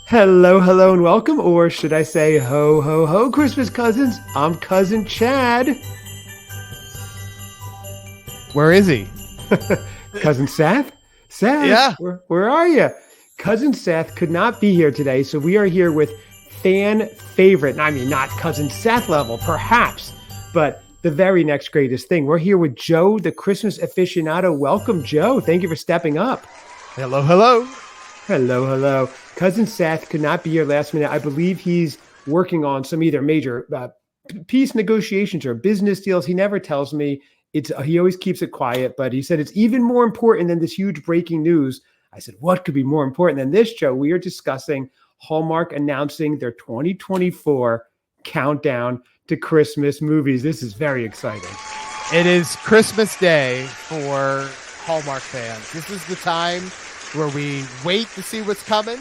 Hello, hello, and welcome, or should I say ho, ho, ho, Christmas cousins. I'm Cousin Chad. Where is he? Cousin Seth? Seth, Yeah. where are you? Cousin Seth could not be here today, so we are here with fan favorite, I mean, not Cousin Seth level, perhaps, but the very next greatest thing. We're here with Joe, the Christmas aficionado. Welcome, Joe. Thank you for stepping up. Hello, hello. Hello, hello. Cousin Seth could not be here last minute. I believe he's working on some either major peace negotiations or business deals. He never tells me. He always keeps it quiet, but he said it's even more important than this huge breaking news. I said, what could be more important than this, Joe? We are discussing Hallmark announcing their 2024 countdown to Christmas movies. This is very exciting. It is Christmas Day for Hallmark fans. This is the time where we wait to see what's coming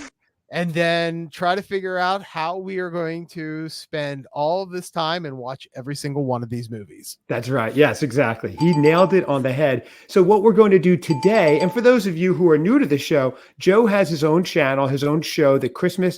and then try to figure out how we are going to spend all of this time and watch every single one of these movies. That's right. Yes, exactly. He nailed it on the head. So what we're going to do today, and for those of you who are new to the show, Joe has his own channel, his own show that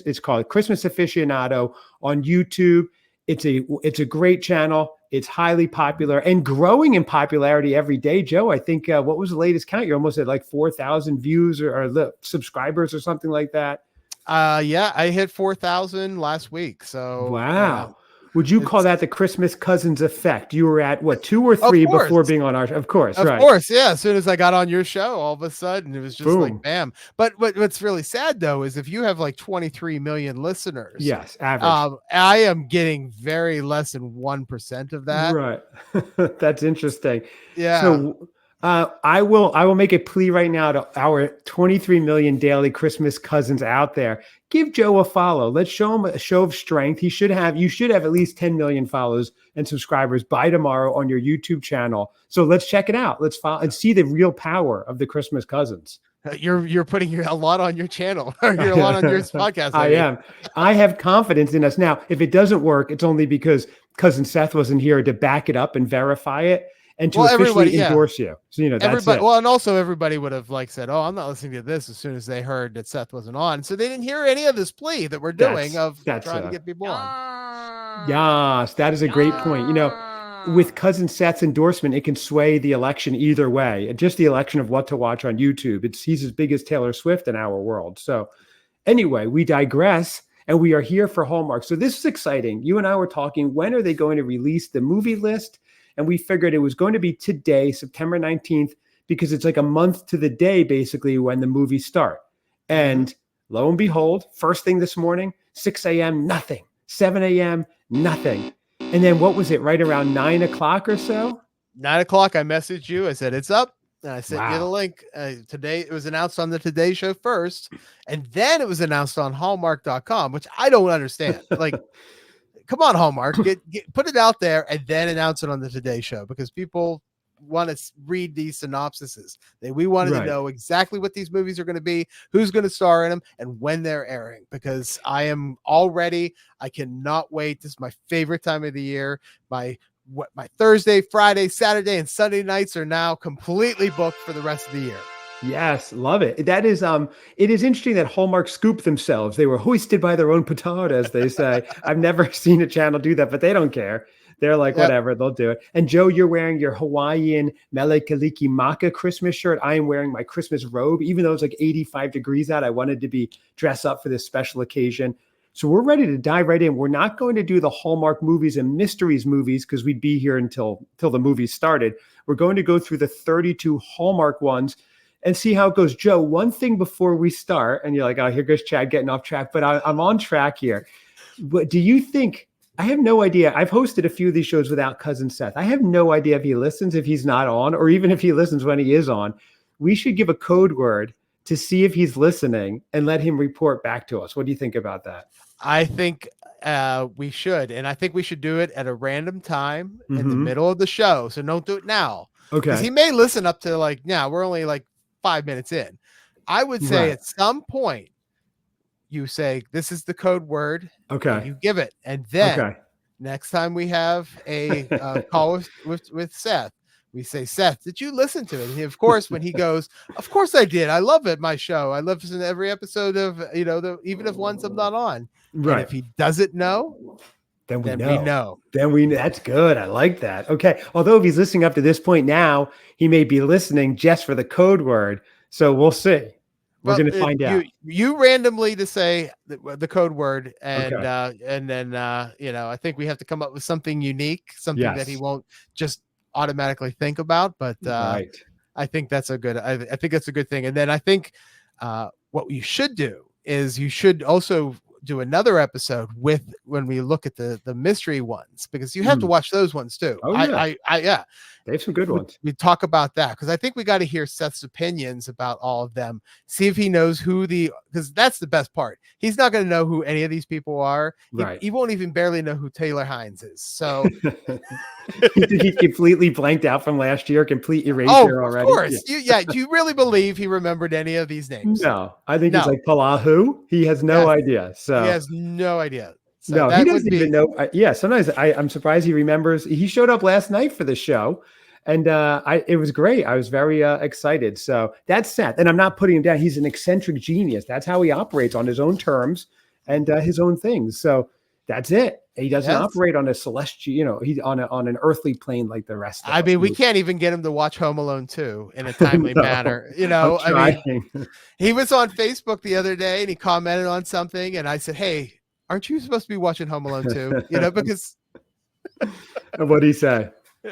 it's called Christmas Aficionado on YouTube. It's a great channel. It's highly popular and growing in popularity every day. Joe, I think what was the latest count? You're almost at like 4,000 views or subscribers or something like that. Yeah, I hit 4,000 last week. So wow. Would you call that the Christmas Cousins effect? You were at what, 2 or 3 before being on our show? Of course, right. Of course, yeah. As soon as I got on your show, all of a sudden it was just Boom. like bam. But what's really sad though is if you have like 23 million listeners, yes, average. I am getting very less than 1% of that. Right. That's interesting. Yeah. So I will make a plea right now to our 23 million daily Christmas cousins out there. Give Joe a follow. Let's show him a show of strength. You should have at least 10 million follows and subscribers by tomorrow on your YouTube channel. So let's check it out. Let's follow and see the real power of the Christmas cousins. You're putting a lot on your channel. You're a lot on your podcast. I am. I have confidence in us. Now, if it doesn't work, it's only because Cousin Seth wasn't here to back it up and verify it. And to officially endorse you. So, that's everybody. it. Well, and also everybody would have said, oh, I'm not listening to this as soon as they heard that Seth wasn't on. So they didn't hear any of this plea that we're doing of trying to get people on. Yes, that is a great point. With Cousin Seth's endorsement, it can sway the election either way. Just the election of what to watch on YouTube. He's as big as Taylor Swift in our world. So anyway, we digress. And we are here for Hallmark. So this is exciting. You and I were talking, when are they going to release the movie list? And we figured it was going to be today, September 19th, because it's like a month to the day, basically, when the movies start. And lo and behold, first thing this morning, 6 a.m., nothing. 7 a.m., nothing. And then what was it, right around 9 o'clock or so? 9 o'clock, I messaged you. I said, it's up. And I sent you the link. Today, it was announced on the Today Show first. And then it was announced on Hallmark.com, which I don't understand. Come on, Hallmark, put it out there and then announce it on the Today Show, because people want to read these synopsises. We wanted to know exactly what these movies are going to be, who's going to star in them, and when they're airing, because I am all ready. I cannot wait. This is my favorite time of the year. My Thursday, Friday, Saturday, and Sunday nights are now completely booked for the rest of the year. Yes, love it. That is, it is interesting that Hallmark scooped themselves. They were hoisted by their own petard, as they say. I've never seen a channel do that, but they don't care. They're like, whatever, they'll do it. And Joe, you're wearing your Hawaiian Mele Kalikimaka Christmas shirt. I am wearing my Christmas robe. Even though it's like 85 degrees out, I wanted to be dressed up for this special occasion. So we're ready to dive right in. We're not going to do the Hallmark movies and mysteries movies because we'd be here until the movies started. We're going to go through the 32 Hallmark ones and see how it goes. Joe, one thing before we start, and you're like, oh, here goes Chad getting off track, but I'm on track here. But do you think, I have no idea. I've hosted a few of these shows without Cousin Seth. I have no idea if he listens, if he's not on, or even if he listens when he is on. We should give a code word to see if he's listening and let him report back to us. What do you think about that? I think we should. And I think we should do it at a random time in the middle of the show. So don't do it now. Okay. Because he may listen up to we're only 5 minutes in. I would say at some point you say, this is the code word. Okay. You give it. And then next time we have a call with Seth, we say, Seth, did you listen to it? And of course, when he goes, of course I did. I love it. My show. I listen to every episode of, even if ones I'm not on. And if Right. he doesn't know, Then we we know. know. That's good. I like that. Okay. Although if he's listening up to this point now, he may be listening just for the code word. So we'll see. We're going to find out. You randomly to say the code word, and Okay. then I think we have to come up with something unique, something that he Yes. won't just automatically think about. But Right. I think that's a good. I think that's a good thing. And then I think what you should do is you should also do another episode with when we look at the mystery ones, because you have to watch those ones too. Oh, yeah. Yeah. They have some good ones. We talk about that because I think we got to hear Seth's opinions about all of them. See if he knows because that's the best part. He's not going to know who any of these people are. Right. He won't even barely know who Taylor Hines is. So he completely blanked out from last year, complete erasure already. Of course. Yeah. Do you really believe he rememred any of these names? No, I think it's like Palahu. He has no idea. So he has no idea. So no, he doesn't even know. Sometimes I'm surprised he remembers. He showed up last night for the show, and it was great. I was very excited. So that's Seth, and I'm not putting him down. He's an eccentric genius. That's how he operates, on his own terms and his own things. So that's it. He doesn't operate on a celestial, he's on an earthly plane like the rest of us. I mean, we can't even get him to watch Home Alone 2 in a timely manner. He was on Facebook the other day and he commented on something, and I said, hey, aren't you supposed to be watching Home Alone 2? Because what'd he say?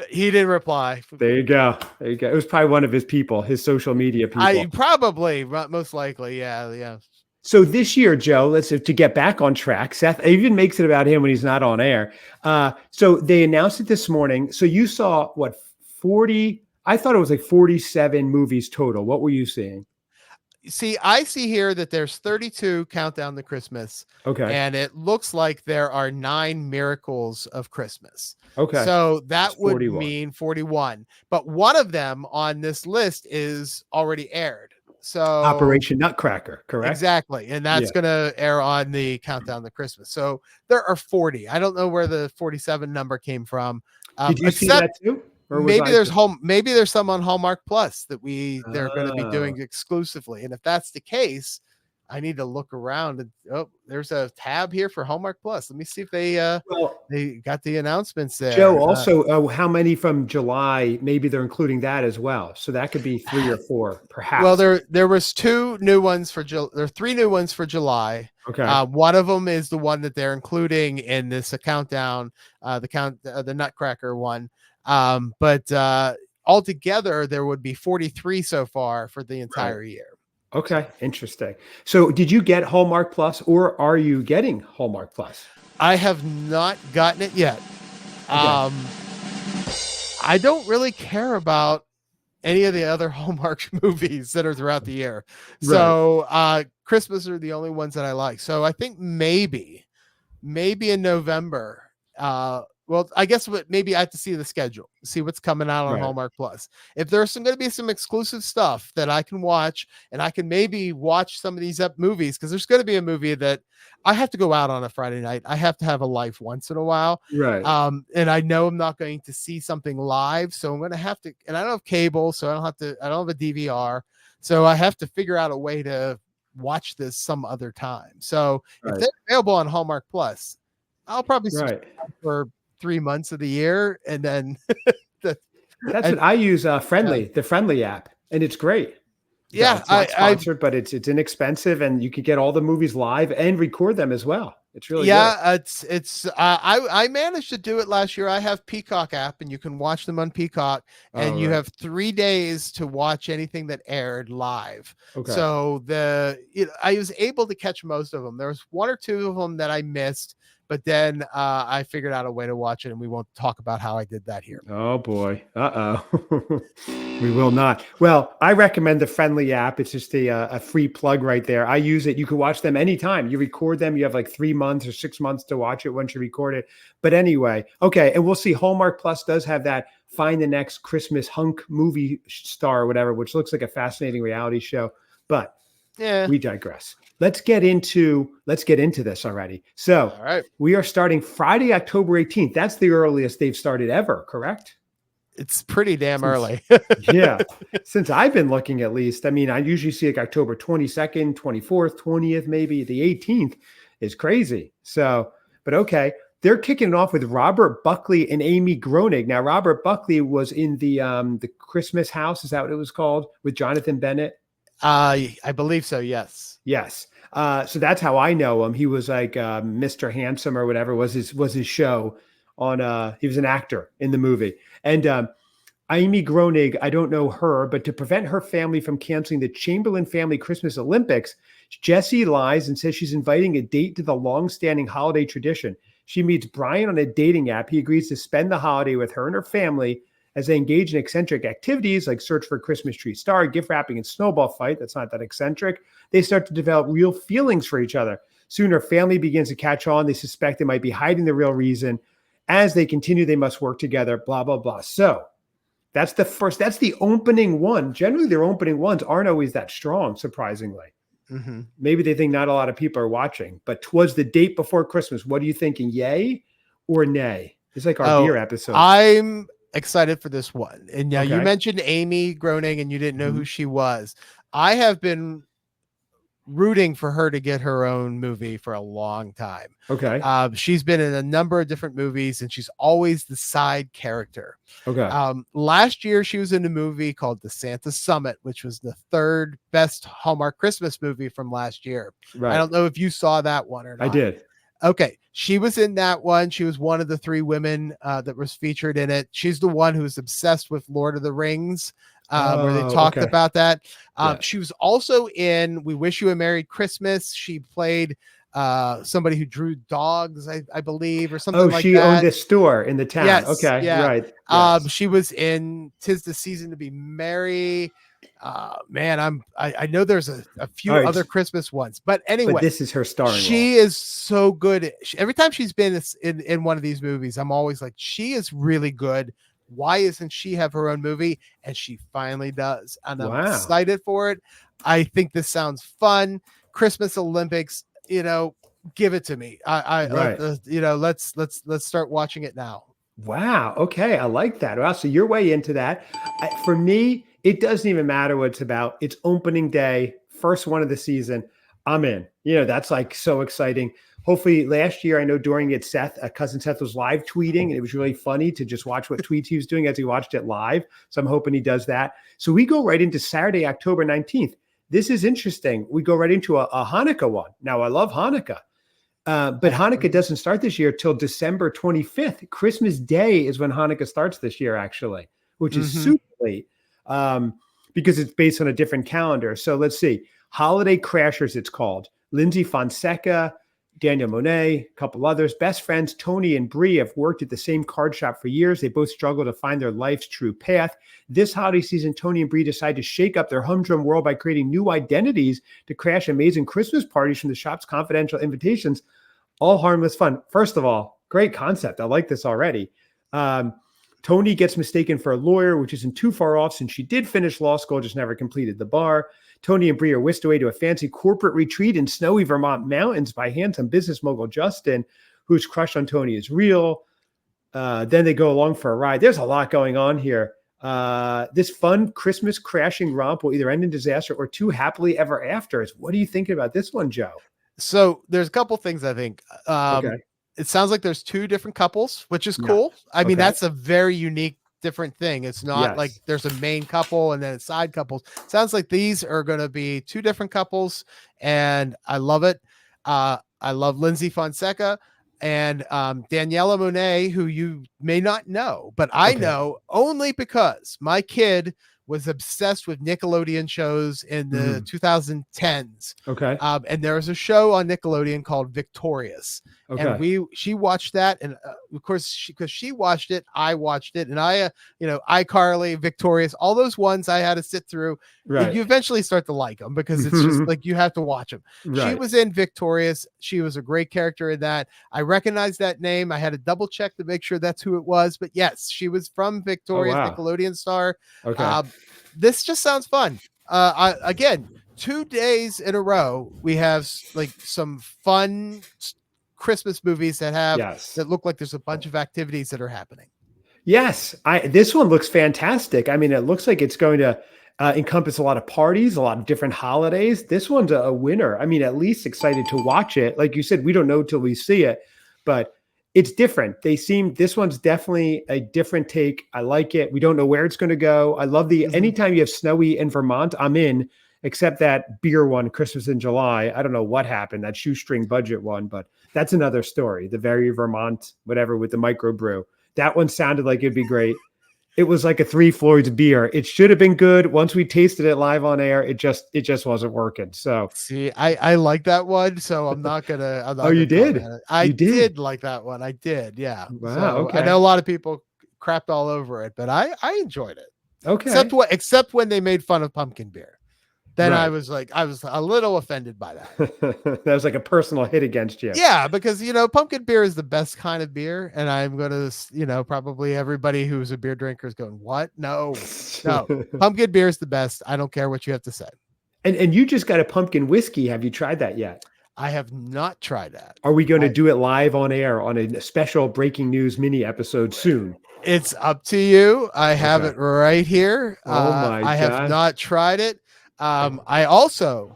He didn't reply. There you go. It was probably one of his people, his social media people. Probably, most likely. Yeah. So this year, Joe, to get back on track, Seth even makes it about him when he's not on air. So they announced it this morning. So you saw 40? I thought it was like 47 movies total. What were you seeing? See, I see here that there's 32 Countdown to Christmas. Okay. And it looks like there are 9 Miracles of Christmas. Okay. So that would mean 41. But one of them on this list is already aired. So Operation Nutcracker, correct? Exactly. And that's going to air on the Countdown to Christmas. So there are 40. I don't know where the 47 number came from. Did you see that too? Or maybe there's some on Hallmark Plus that they're going to be doing exclusively. And if that's the case, I need to look around and there's a tab here for Hallmark Plus. Let me see if they got the announcements there. Joe, also how many from July? Maybe they're including that as well. So that could be 3 or 4, perhaps. Well, there was 2 new ones for July. There are 3 new ones for July. Okay. One of them is the one that they're including in this countdown, the Nutcracker one. But altogether there would be 43 so far for the entire year. Okay, interesting. So did you get Hallmark Plus, or are you getting Hallmark Plus? I have not gotten it yet. Okay. I don't really care about any of the other Hallmark movies that are throughout the year. Right. So Christmas are the only ones that I like. So I think maybe in November, well, I guess maybe I have to see the schedule, see what's coming out on Hallmark Plus. If there's going to be some exclusive stuff that I can watch, and I can maybe watch some of these movies, because there's going to be a movie that I have to go out on a Friday night. I have to have a life once in a while. Right. And I know I'm not going to see something live, so I'm going to have to, and I don't have cable, so I don't have a DVR. So I have to figure out a way to watch this some other time. So if they're available on Hallmark Plus, I'll probably subscribe for 3 months of the year, and then that's what I use. The Friendly app, and it's great. Yeah, it's not sponsored, but it's inexpensive, and you can get all the movies live and record them as well. It's really good. I managed to do it last year. I have Peacock app, and you can watch them on Peacock, and you have 3 days to watch anything that aired live. Okay. So I was able to catch most of them. There was 1 or 2 of them that I missed. But then I figured out a way to watch it, and we won't talk about how I did that here. Oh, boy. We will not. Well, I recommend the Friendly app. It's just a free plug right there. I use it. You can watch them anytime. You record them. You have like 3 months or 6 months to watch it once you record it. But anyway, okay. And we'll see. Hallmark Plus does have that Find the Next Christmas Hunk movie star or whatever, which looks like a fascinating reality show. But we digress. Let's get into this already. So we are starting Friday, October 18th. That's the earliest they've started ever, correct? It's pretty damn Since, early. yeah, since I've been looking at least. I mean, I usually see like October 22nd, 24th, 20th, maybe the 18th is crazy. So, but okay. They're kicking it off with Robert Buckley and Amy Groening. Now, Robert Buckley was in the Christmas House. Is that what it was called with Jonathan Bennett? I believe so. Yes. Yes. So that's how I know him. He was like Mr. Handsome or whatever was his show on. He was an actor in the movie, and Amy Groening, I don't know her, but to prevent her family from canceling the Chamberlain family Christmas Olympics, Jessie lies and says she's inviting a date to the long-standing holiday tradition. She meets Brian on a dating app. He agrees to spend the holiday with her and her family as they engage in eccentric activities like search for a Christmas tree star, gift wrapping, and snowball fight. That's not that eccentric. They start to develop real feelings for each other. Soon her family begins to catch on. They suspect they might be hiding the real reason. As they continue, they must work together, blah, blah, blah. So that's the opening one. Generally, their opening ones aren't always that strong, surprisingly. Mm-hmm. Maybe they think not a lot of people are watching, but 'twas the date before Christmas. What are you thinking? Yay or nay? It's like our beer episode. I'm excited for this one. And now you Okay. mentioned Amy Groening and you didn't know who she was. I have been rooting for her to get her own movie for a long time. Okay. She's been in a number of different movies and she's always the side character. Okay. Last year she was in a movie called The Santa Summit, which was the third best Hallmark Christmas movie from last year. Right. I don't know if you saw that one or not. I did. Okay. She was in that one. She was one of the three women that was featured in it. She's the one who's obsessed with Lord of the Rings. Where they talked about that. She was also in We Wish You a Merry Christmas. She played somebody who drew dogs, I believe, or something like that. Oh, she owned a store in the town. Yes, okay, yeah. right. Yes. She was in 'Tis the Season to Be Merry. Man, I know there's a few other Christmas ones, but anyway, but this is her starring she role. is so good. Every time she's been in one of these movies, I'm always like, she is really good. Why isn't she have her own movie? And she finally does. And I'm excited for it. I think this sounds fun. Christmas Olympics, give it to me. Let's start watching it now. Wow. Okay. I like that. Wow. So you're way into that. For me, it doesn't even matter what it's about. It's opening day, first one of the season. I'm in. That's like so exciting. Hopefully last year, I know during it, Cousin Seth was live tweeting, and it was really funny to just watch what tweets he was doing as he watched it live. So I'm hoping he does that. So we go right into Saturday, October 19th. This is interesting. We go right into a Hanukkah one. Now, I love Hanukkah, but Hanukkah doesn't start this year till December 25th. Christmas Day is when Hanukkah starts this year, actually, which is super late because it's based on a different calendar. So let's see. Holiday Crashers, it's called. Lindsay Fonseca, Daniel Monet, a couple others. Best friends Tony and Bree have worked at the same card shop for years. They both struggle to find their life's true path. This holiday season, Tony and Bree decide to shake up their humdrum world by creating new identities to crash amazing Christmas parties from the shop's confidential invitations. All harmless fun. First of all, great concept. I like this already. Tony gets mistaken for a lawyer, which isn't too far off since she did finish law school, just never completed the bar. Tony and Bree are whisked away to a fancy corporate retreat in snowy Vermont mountains by handsome business mogul Justin, whose crush on Tony is real. Then they go along for a ride. There's a lot going on here. This fun Christmas crashing romp will either end in disaster or two happily ever afters. What are you thinking about this one, Joe? So there's a couple things I think. It sounds like there's two different couples, which is cool. I mean, that's a very unique different thing. It's not like there's a main couple and then it's side couples. Sounds like these are going to be two different couples, and I love it. I love Lindsay Fonseca and Daniela Monet, who you may not know, but I know only because my kid was obsessed with Nickelodeon shows in the 2010s. Okay. And there was a show on Nickelodeon called Victorious. Okay. And she watched that. And of course, because she watched it, I watched it. And iCarly, Victorious, all those ones I had to sit through. Right. You eventually start to like them because it's just like you have to watch them. Right. She was in Victorious. She was a great character in that. I recognized that name. I had to double check to make sure that's who it was. But yes, she was from Victorious, Nickelodeon star. Okay. This just sounds fun. Again, 2 days in a row, we have like some fun Christmas movies that have that look like there's a bunch of activities that are happening. Yes, this one looks fantastic. I mean, it looks like it's going to encompass a lot of parties, a lot of different holidays. This one's a winner. I mean, at least excited to watch it. Like you said, we don't know till we see it, but it's different. This one's definitely a different take. I like it. We don't know where it's going to go. I love anytime you have snowy in Vermont, I'm in, except that beer one, Christmas in July. I don't know what happened, that shoestring budget one, but that's another story. The very Vermont, whatever, with the microbrew. That one sounded like it'd be great. It was like a Three Floyds beer. It should have been good. Once we tasted it live on air, it just wasn't working. So see, I like that one, so I'm not gonna. oh, you did? I You did? did like that one. I did, yeah. Wow. So Okay. I know a lot of people crapped all over it, but I enjoyed it. Okay. Except when they made fun of pumpkin beer. Then Right. I was a little offended by that. That was like a personal hit against you. Yeah, because pumpkin beer is the best kind of beer, and I'm gonna, probably everybody who's a beer drinker is going, "What? No, pumpkin beer is the best. I don't care what you have to say." And you just got a pumpkin whiskey. Have you tried that yet? I have not tried that. Are we going to do it live on air on a special breaking news mini episode soon? It's up to you. I have it right here. Oh my I have not tried it. I also,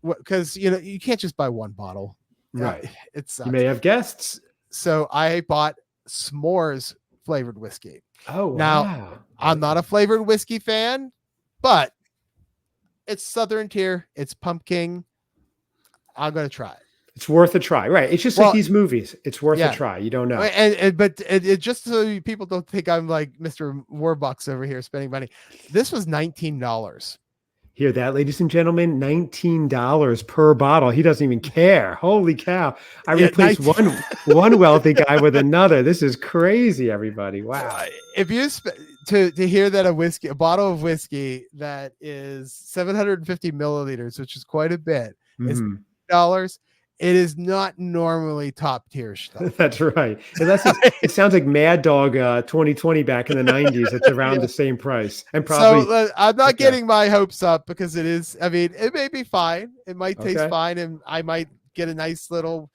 because you can't just buy one bottle, right? You may have guests. So I bought s'mores flavored whiskey. Oh, wow. Now I'm not a flavored whiskey fan, but it's Southern tier. It's pumpkin. I'm gonna try it. It's worth a try, right? It's just like these movies. It's worth a try. You don't know, but it just so people don't think I'm like Mr. Warbucks over here spending money. This was $19. Hear that, ladies and gentlemen? $19 per bottle. He doesn't even care. Holy cow! I replaced one wealthy guy with another. This is crazy, everybody. Wow! If you to hear that a bottle of whiskey that is 750 milliliters, which is quite a bit, is $9. It is not normally top tier stuff. That's right. Unless it sounds like Mad Dog 2020 back in the 90s. It's around the same price. And probably. So I'm not getting my hopes up because it is. I mean, it may be fine. It might taste fine, and I might get a nice little,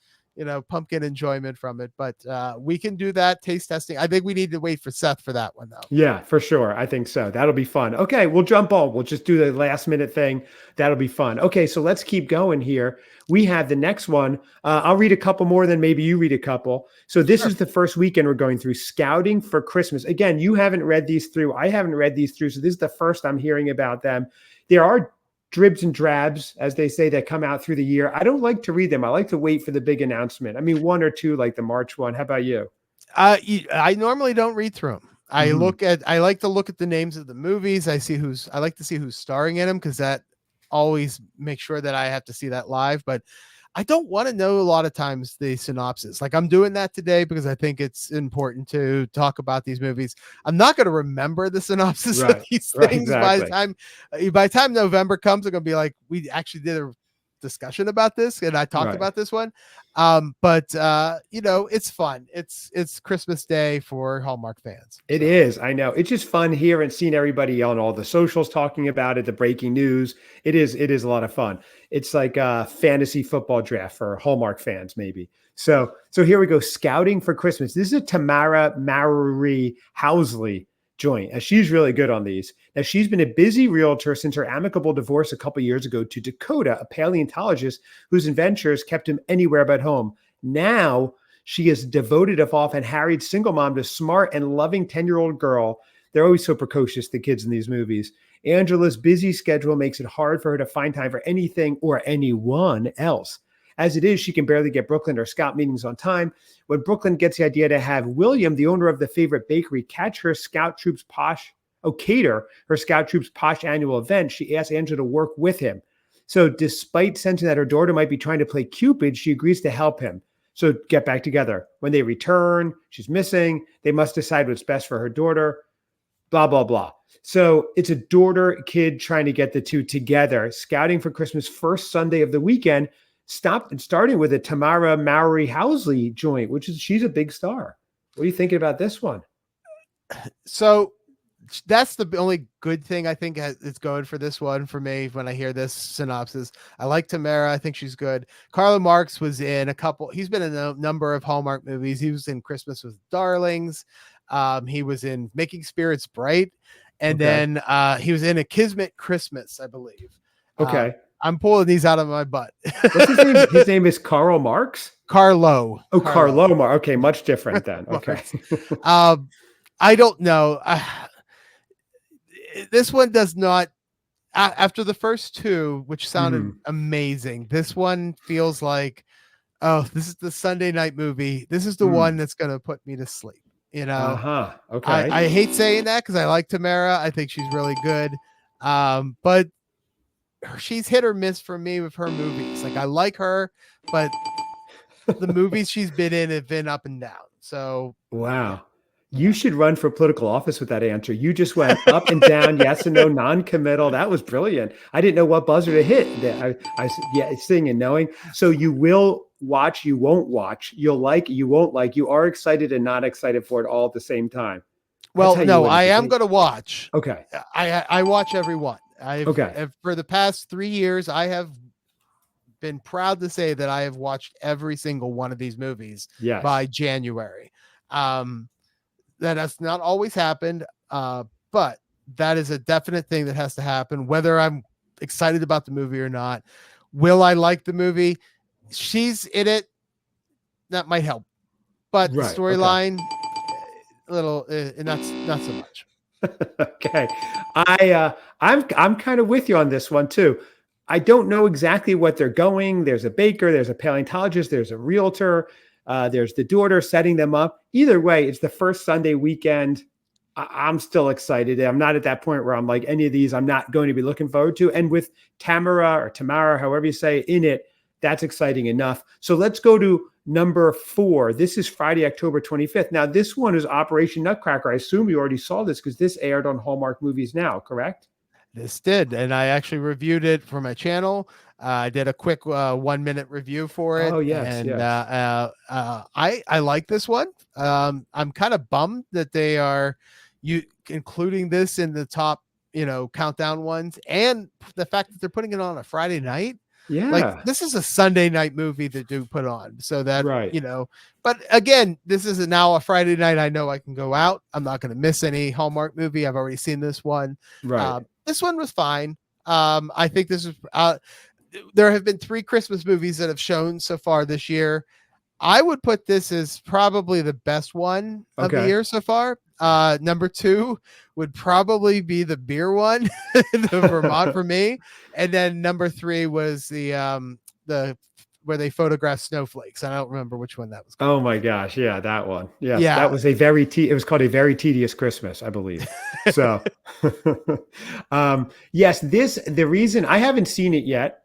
pumpkin enjoyment from it. But we can do that taste testing. I think we need to wait for Seth for that one, though. Yeah, for sure. I think so. That'll be fun. Okay, we'll jump on. We'll just do the last minute thing. That'll be fun. Okay, so let's keep going here. We have the next one. I'll read a couple more, then maybe you read a couple. So this is the first weekend we're going through, Scouting for Christmas. Again, you haven't read these through. I haven't read these through. So this is the first I'm hearing about them. There are dribs and drabs, as they say, that come out through the year. I don't like to read them. I like to wait for the big announcement. I mean, one or two, like the March one. How about you? I normally don't read through them. I like to look at the names of the movies. I like to see who's starring in them, because that always makes sure that I have to see that live. But I don't want to know a lot of times the synopsis. Like I'm doing that today because I think it's important to talk about these movies. I'm not going to remember the synopsis of these things by the time November comes. I'm going to be like, we actually did a discussion about this and I talked about this one. But it's fun. It's Christmas Day for Hallmark fans. It is. I know. It's just fun here and seeing everybody on all the socials talking about it, the breaking news. It is a lot of fun. It's like a fantasy football draft for Hallmark fans, maybe. So here we go. Scouting for Christmas. This is a Tamara Mowry Housley joint, and she's really good on these. Now, she's been a busy realtor since her amicable divorce a couple years ago to Dakota, a paleontologist whose adventures kept him anywhere but home. Now, she is devoted, if often harried, single mom to smart and loving 10-year-old girl. They're always so precocious, the kids in these movies. Angela's busy schedule makes it hard for her to find time for anything or anyone else. As it is, she can barely get Brooklyn or Scout meetings on time. When Brooklyn gets the idea to have William, the owner of the favorite bakery, cater her Scout Troop's posh annual event, she asks Angela to work with him. So despite sensing that her daughter might be trying to play Cupid, she agrees to help him. So get back together. When they return, she's missing. They must decide what's best for her daughter. Blah, blah, blah. So it's a daughter-kid trying to get the two together. Scouting for Christmas, first Sunday of the weekend, starting with a Tamara Mowry Housley joint, she's a big star. What are you thinking about this one? So that's the only good thing I think it's going for this one for me. When I hear this synopsis, I like Tamara. I think she's good. Carla Marks was in he's been in a number of Hallmark movies. He was in Christmas with Darlings. He was in Making Spirits Bright, and Okay. then he was in A Kismet Christmas, I believe. Okay. I'm pulling these out of my butt. What's his name? His name is Karl Marx? Carlo. Oh, Carlo Marx. Okay, much different then. Okay. I don't know. This one does not. After the first two, which sounded amazing, this one feels like, oh, this is the Sunday night movie. This is the one that's going to put me to sleep. You know, Okay. I hate saying that because I like Tamara. I think she's really good. But she's hit or miss for me with her movies. Like, I like her, but the movies she's been in have been up and down. So, wow. You should run for political office with that answer. You just went up and down, yes and no, non-committal. That was brilliant. I didn't know what buzzer to hit. Yeah, seeing and knowing. So you will watch, you won't watch. You'll like, you won't like. You are excited and not excited for it all at the same time. Well, no, I am going to watch. Okay. I watch every one. Okay. For the past 3 years, I have been proud to say that I have watched every single one of these movies by January. That has not always happened, but that is a definite thing that has to happen, whether I'm excited about the movie or not. Will I like the movie? She's in it. That might help, but the storyline, a little, not so much. Okay. I'm kind of with you on this one too. I don't know exactly what they're going. There's a baker, there's a paleontologist, there's a realtor. There's the daughter setting them up. Either way, it's the first Sunday weekend. I'm still excited. I'm not at that point where I'm like, any of these I'm not going to be looking forward to. And with Tamara, however you say, in it, that's exciting enough. So let's go to number 4. This is Friday, October 25th. Now, this one is Operation Nutcracker. I assume you already saw this because this aired on Hallmark Movies Now, correct? This did. And I actually reviewed it for my channel. I did a quick 1-minute review for it. Oh, yes. And I like this one. I'm kind of bummed that they are including this in the top, countdown ones, and the fact that they're putting it on a Friday night. Yeah. Like, this is a Sunday night movie that do put on. So that, right. But again, this is now a Friday night. I know I can go out. I'm not going to miss any Hallmark movie. I've already seen this one. Right. This one was fine. I think this is, there have been 3 Christmas movies that have shown so far this year. I would put this as probably the best one of the year so far. Number 2 would probably be the beer one, the Vermont for me. And then number 3 was the where they photograph snowflakes. I don't remember which one that was called. Oh my gosh. Yeah, that one. Yes, yeah. That was it was called A Very Tedious Christmas, I believe. So yes, the reason I haven't seen it yet.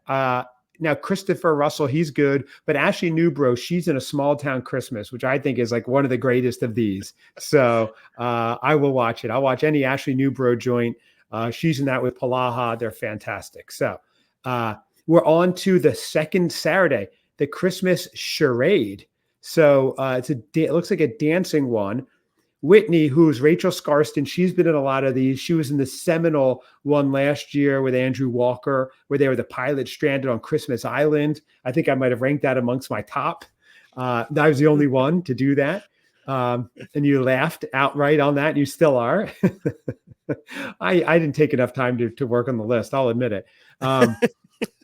Now, Christopher Russell, he's good, but Ashley Newbro, she's in A Small Town Christmas, which I think is like one of the greatest of these. So I will watch it. I'll watch any Ashley Newbro joint. She's in that with Palaha. They're fantastic. So we're on to the second Saturday, the Christmas Charade. So it looks like a dancing one. Whitney, who's Rachel Scarston, she's been in a lot of these. She was in the seminal one last year with Andrew Walker, where they were the pilot stranded on Christmas Island. I think I might have ranked that amongst my top. I was the only one to do that. And you laughed outright on that. You still are. I didn't take enough time to work on the list. I'll admit it.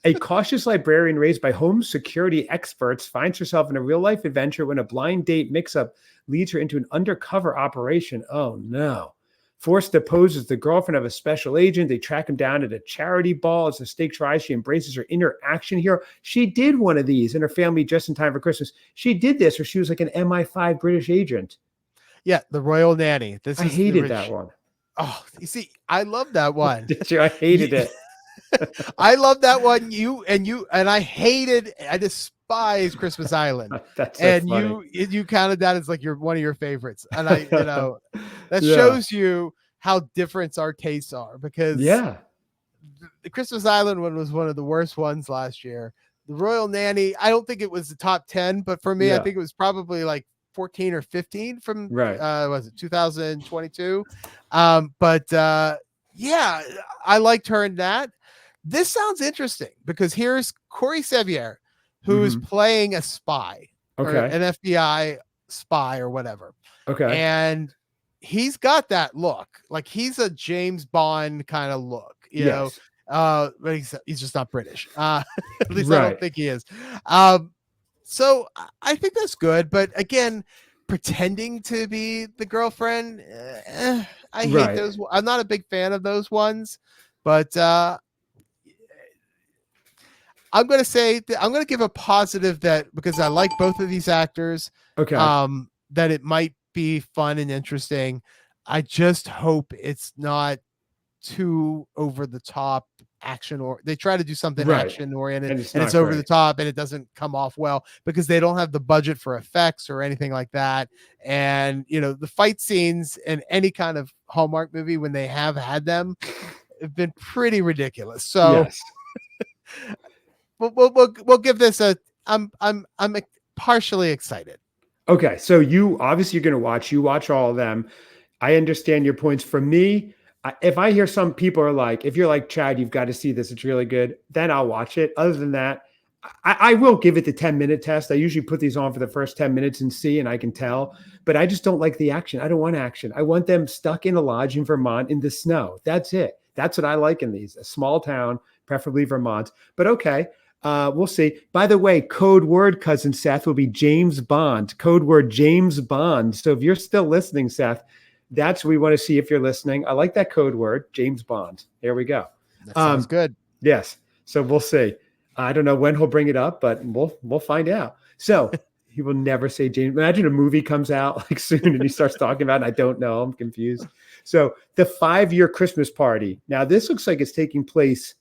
A cautious librarian raised by home security experts finds herself in a real-life adventure when a blind date mix-up leads her into an undercover operation. Oh, no. Forced to pose as the girlfriend of a special agent, they track him down at a charity ball. As the stakes rise, she embraces her inner action hero. She did one of these in her family just in time for Christmas. She did this, or she was like an MI5 British agent. Yeah, The Royal Nanny. I hated that one. Oh, you see, I love that one. Did you? I hated it. I love that one. I despise Christmas Island. That's so and funny. you counted that as like one of your favorites. And that shows you how different our tastes are, because the Christmas Island one was one of the worst ones last year. The Royal Nanny, I don't think it was the top 10, but for me, I think it was probably like 14 or 15 from was it 2022? Yeah, I liked her in that. This sounds interesting because here's Corey Sevier, who is playing a spy, or an FBI spy or whatever. Okay. And he's got that look. Like he's a James Bond kind of look, you know. Yes. But he's just not British. At least I don't Right. think he is. So I think that's good. But again, pretending to be the girlfriend, I hate Right. those. I'm not a big fan of those ones. But I'm going to say that I'm going to give a positive that because I like both of these actors, Okay. that it might be fun and interesting. I just hope it's not too over the top action, or they try to do something Right. action oriented And it's and it's not over the great. top and it doesn't come off well because they don't have the budget for effects or anything like that. And you know, the fight scenes in any kind of Hallmark movie when they have had them have been pretty ridiculous. So Yes. we'll give this a I'm partially excited. Okay. So you obviously you're going to you watch all of them. I understand your points. For me, if I hear some people are like, if you're like, Chad, you've got to see this, it's really good, then I'll watch it. Other than that, I will give it the 10-minute test. I usually put these on for the first 10 minutes and see, and I can tell, but I just don't like the action. I don't want action. I want them stuck in a lodge in Vermont in the snow. That's it. That's what I like in these, a small town, preferably Vermont. But okay, we'll see. By the way, code word, Cousin Seth, will be James Bond. Code word James Bond. So if you're still listening, Seth, that's what we want to see if you're listening. I like that code word, James Bond. There we go. That sounds good. Yes. So we'll see. I don't know when he'll bring it up, but we'll find out. So he will never say James. Imagine a movie comes out like soon and he starts talking about it. I don't know. I'm confused. So the 5-year Christmas party. Now this looks like it's taking place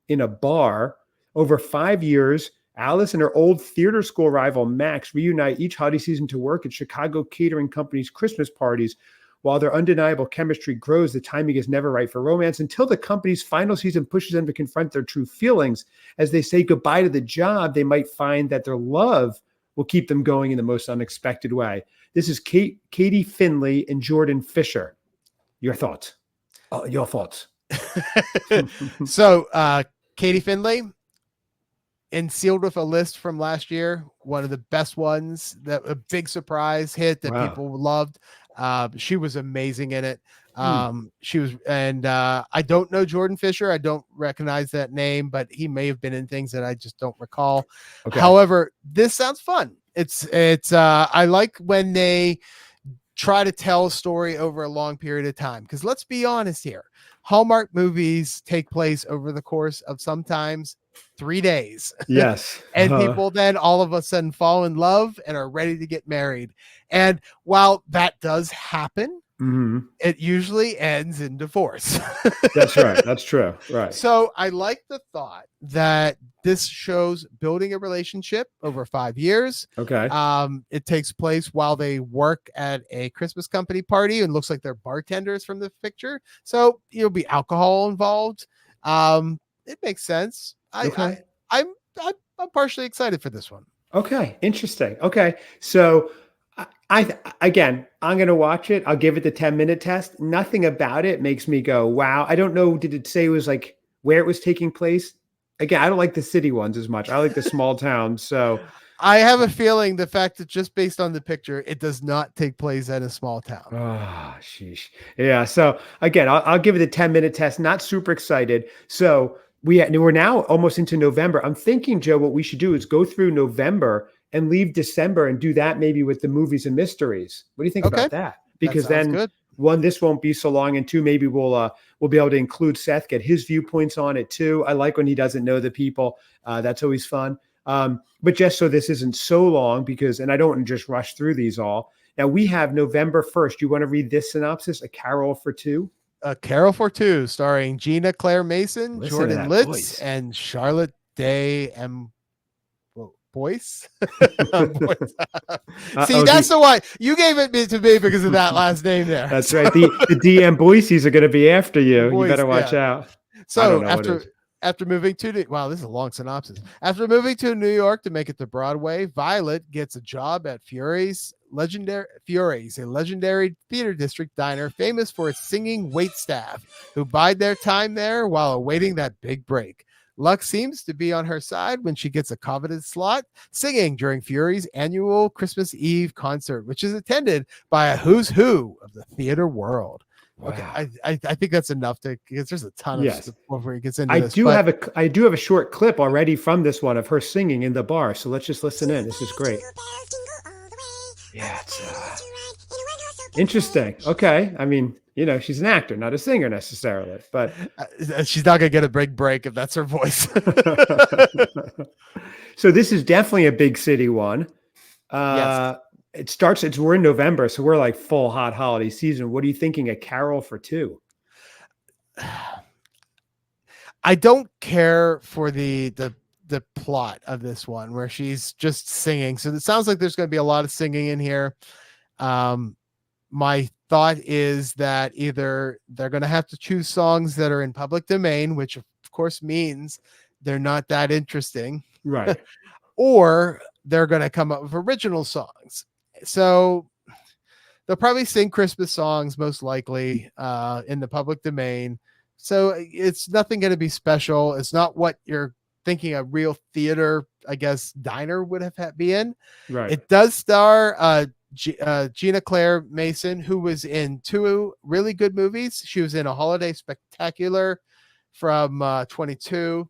in a bar. Over 5 years, Alice and her old theater school rival Max reunite each holiday season to work at Chicago Catering Company's Christmas parties. While their undeniable chemistry grows, the timing is never right for romance until the company's final season pushes them to confront their true feelings. As they say goodbye to the job, they might find that their love will keep them going in the most unexpected way. This is Katie Finley and Jordan Fisher. Your thoughts? Your thoughts. So, Katie Finley, and sealed with a list from last year, one of the best ones, that a big surprise hit that people loved. She was amazing in it. She was, and I don't know Jordan Fisher. I don't recognize that name, but he may have been in things that I just don't recall. Okay. However, this sounds fun. It's I like when they try to tell a story over a long period of time, because let's be honest here, Hallmark movies take place over the course of sometimes 3 days. Yes. And people then all of a sudden fall in love and are ready to get married. And while that does happen, it usually ends in divorce. That's right. That's true. Right. So I like the thought that this shows building a relationship over 5 years. Okay. It takes place while they work at a Christmas company party, and looks like they're bartenders from the picture. So you'll be alcohol involved. It makes sense. I'm partially excited for this one. Okay. Interesting. Okay. So I'm going to watch it. I'll give it the 10-minute test. Nothing about it makes me go, wow. I don't know. Did it say it was like where it was taking place? Again, I don't like the city ones as much. I like the small towns. So I have a feeling the fact that just based on the picture, it does not take place at a small town. Oh, sheesh. Yeah. So again, I'll give it a 10-minute test. Not super excited. So we're now almost into November. I'm thinking, Joe, what we should do is go through November and leave December and do that maybe with the movies and mysteries. What do you think about that? Because then good. One, this won't be so long, and two, maybe we'll be able to include Seth, get his viewpoints on it too. I like when he doesn't know the people. That's always fun. But just so this isn't so long, and I don't want to just rush through these all. Now we have November 1st. You want to read this synopsis? A Carol for Two. A Carol for Two, starring Gina Claire Mason, Jordan Litz, and Charlotte Day M. Boyce. See, that's the why you gave it to me, because of that last name there. That's right. The DM Boise's are going to be after you. You better watch out. So after moving to wow, this is a long synopsis. After moving to New York to make it to Broadway, Violet gets a job at Fury's, a legendary theater district diner famous for its singing waitstaff who bide their time there while awaiting that big break. Luck seems to be on her side when she gets a coveted slot singing during Fury's annual Christmas Eve concert, which is attended by a who's who of the theater world. Wow. Okay, I think that's enough to, because there's a ton of stuff before he gets into this. I do have a short clip already from this one of her singing in the bar. So let's just listen in. This is great. Yeah, it's interesting. Okay. I mean, you know, she's an actor, not a singer necessarily, but she's not gonna get a big break if that's her voice. So this is definitely a big city one. Yes. We're in November, so we're like full hot holiday season. What are you thinking? A Carol for Two? I don't care for the plot of this one where she's just singing. So it sounds like there's going to be a lot of singing in here. My thought is that either they're going to have to choose songs that are in public domain, which of course means they're not that interesting. Right. Or they're going to come up with original songs. So they'll probably sing Christmas songs, most likely, in the public domain. So it's nothing going to be special. It's not what you're thinking a real theater, I guess, diner would have be in. Right. It does star Gina Claire Mason, who was in 2 really good movies. She was in A Holiday Spectacular from 22.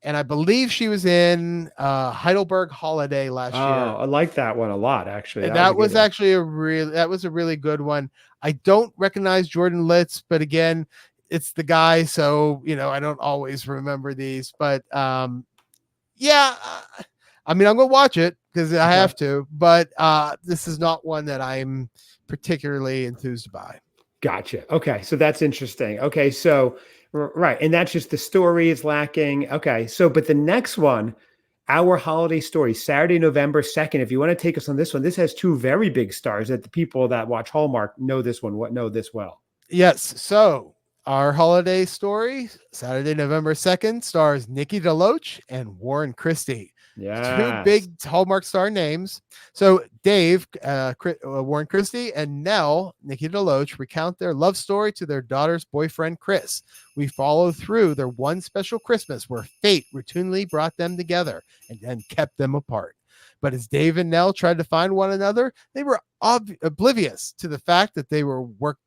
And I believe she was in Heidelberg Holiday last year. I like that one a lot, actually. That was actually a really good one. I don't recognize Jordan Litz, but again, it's the guy, so you know I don't always remember these. But yeah, I mean I'm gonna watch it because I have to. But this is not one that I'm particularly enthused by. Gotcha. Okay, so that's interesting. Okay, so. Right. And that's just the story is lacking. Okay. So, but the next one, Our Holiday Story, Saturday, November 2nd. If you want to take us on this one, this has 2 very big stars that the people that watch Hallmark know this well. Yes. So Our Holiday Story, Saturday, November 2nd, stars Nikki DeLoach and Warren Christie. Yeah, 2 big Hallmark star names. So Dave, Warren Christie, and Nell, Nikki DeLoach, recount their love story to their daughter's boyfriend, Chris. We follow through their one special Christmas where fate routinely brought them together and then kept them apart. But as Dave and Nell tried to find one another, they were oblivious to the fact that they were work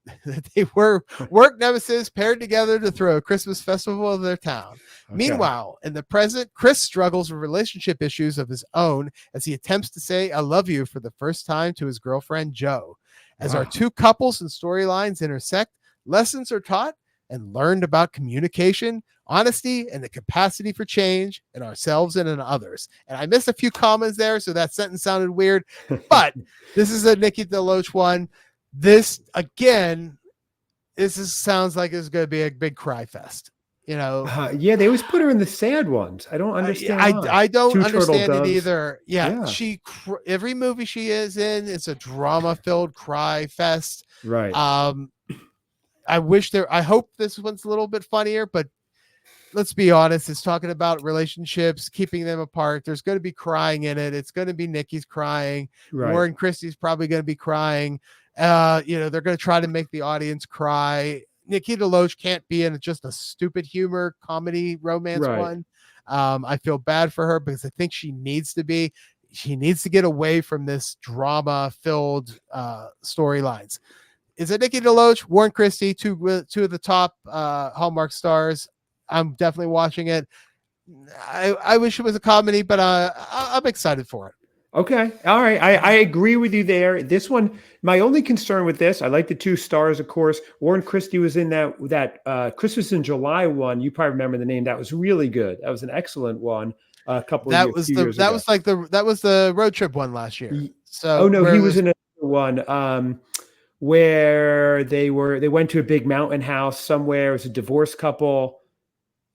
nemesis paired together to throw a Christmas festival of their town. Okay. Meanwhile, in the present, Chris struggles with relationship issues of his own as he attempts to say "I love you" for the first time to his girlfriend Jo. As our 2 couples and storylines intersect, lessons are taught and learned about communication, honesty, and the capacity for change in ourselves and in others. And I missed a few commas there, so that sentence sounded weird. But this is a Nikki DeLoach one. This, again, sounds like it's going to be a big cry fest. You know, yeah, they always put her in the sad ones. I don't understand. I don't understand it either. Yeah, every movie she is in, it's a drama-filled cry fest. Right. I hope this one's a little bit funnier, but let's be honest, it's talking about relationships, keeping them apart. There's going to be crying in it. It's going to be Nikki's crying. Right. Warren Christie's probably going to be crying. They're going to try to make the audience cry. Nikki DeLoach can't be in just a stupid humor comedy romance one. I feel bad for her because I think she needs to be. She needs to get away from this drama-filled storylines. Is it Nikki DeLoach, Warren Christie, 2 of the top Hallmark stars? I'm definitely watching it. I wish it was a comedy, but I'm excited for it. Okay. All right. I agree with you there. This one, my only concern with this, I like the 2 stars, of course. Warren Christie was in that Christmas in July one. You probably remember the name. That was really good. That was an excellent one. A couple of years ago. That was the road trip one last year. So he was in another one. Where they went to a big mountain house somewhere. It was a divorced couple.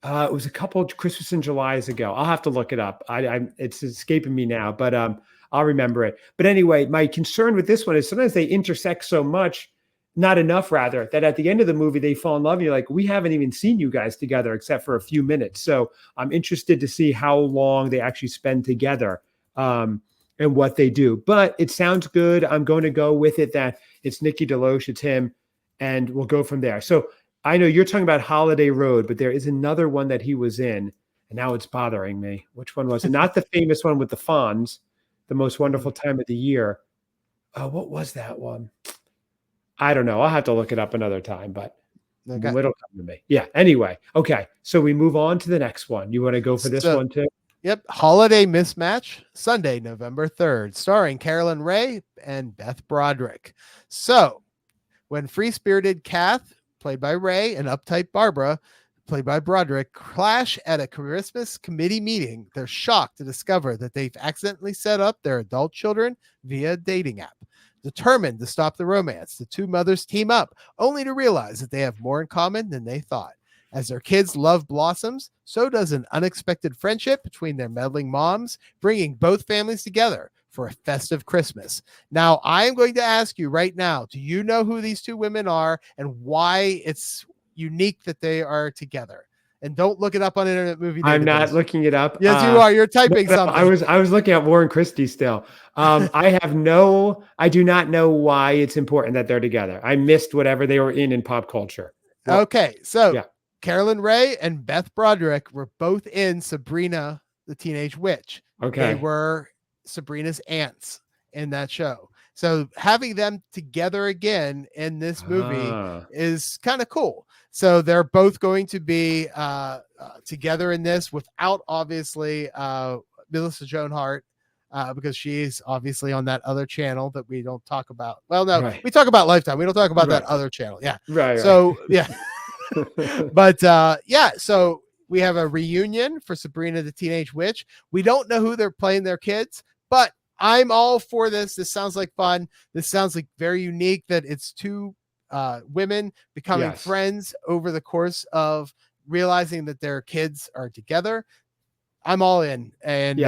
It was a couple Christmas in July's ago. I'll have to look it up. It's escaping me now, but I'll remember it. But anyway, my concern with this one is sometimes they intersect so much, not enough rather, that at the end of the movie they fall in love. You're like, we haven't even seen you guys together except for a few minutes. So I'm interested to see how long they actually spend together and what they do. But it sounds good. I'm going to go with it that it's Nikki DeLoach, it's him, and we'll go from there. So I know you're talking about Holiday Road, but there is another one that he was in. And now it's bothering me. Which one was it? Not the famous one with the Fonz, The Most Wonderful Time of the Year. Oh, what was that one? I don't know. I'll have to look it up another time, but it'll come to me. Yeah. Anyway. Okay. So we move on to the next one. You want to go for this one too? Yep. Holiday Mismatch, Sunday, November 3rd, starring Carolyn Ray and Beth Broderick. So when free-spirited Kath, played by Ray, and uptight Barbara, played by Broderick, clash at a Christmas committee meeting, they're shocked to discover that they've accidentally set up their adult children via a dating app. Determined to stop the romance, the two mothers team up, only to realize that they have more in common than they thought. As their kids' love blossoms, so does an unexpected friendship between their meddling moms, bringing both families together for a festive Christmas. Now, I am going to ask you right now, do you know who these two women are and why it's unique that they are together? And don't look it up on Internet Movie Database. I'm not looking it up. Yes, you are. You're typing something. I was looking at Warren Christie still. I do not know why it's important that they're together. I missed whatever they were in pop culture. Well, okay. So Carolyn Ray and Beth Broderick were both in Sabrina, the Teenage Witch. Okay. They were Sabrina's aunts in that show. So having them together again in this movie is kind of cool. So they're both going to be together in this without obviously Melissa Joan Hart because she's obviously on that other channel that we don't talk about. Well, no, we talk about Lifetime. We don't talk about that other channel. Yeah. Right. So, yeah. But so we have a reunion for Sabrina the Teenage Witch. We don't know who they're playing their kids, but I'm all for this. This sounds like fun. This sounds like very unique that it's two women becoming friends over the course of realizing that their kids are together. I'm all in, and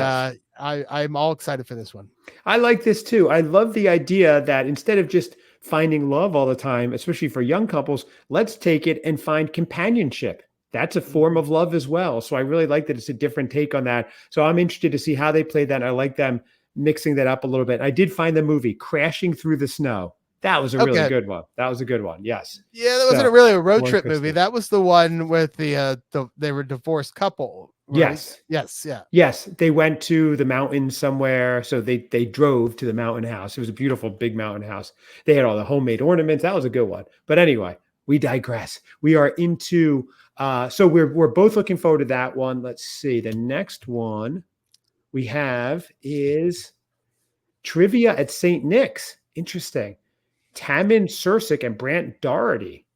I'm all excited for this one. I like this too. I love the idea that instead of just finding love all the time, especially for young couples, let's take it and find companionship. That's a form of love as well. So I really like that it's a different take on that. So I'm interested to see how they play that. I like them mixing that up a little bit. I did find the movie Crashing Through the Snow. That was a really good one. That was a good one. Yes. Yeah, that wasn't really a road trip movie. That was the one with the they were a divorced couple. Right? Yes. They went to the mountains somewhere. So they drove to the mountain house. It was a beautiful big mountain house. They had all the homemade ornaments. That was a good one. But anyway, we digress. We are into so we're both looking forward to that one. Let's see. The next one we have is Trivia at St. Nick's. Interesting. Tammin Sursik and Brant Doherty.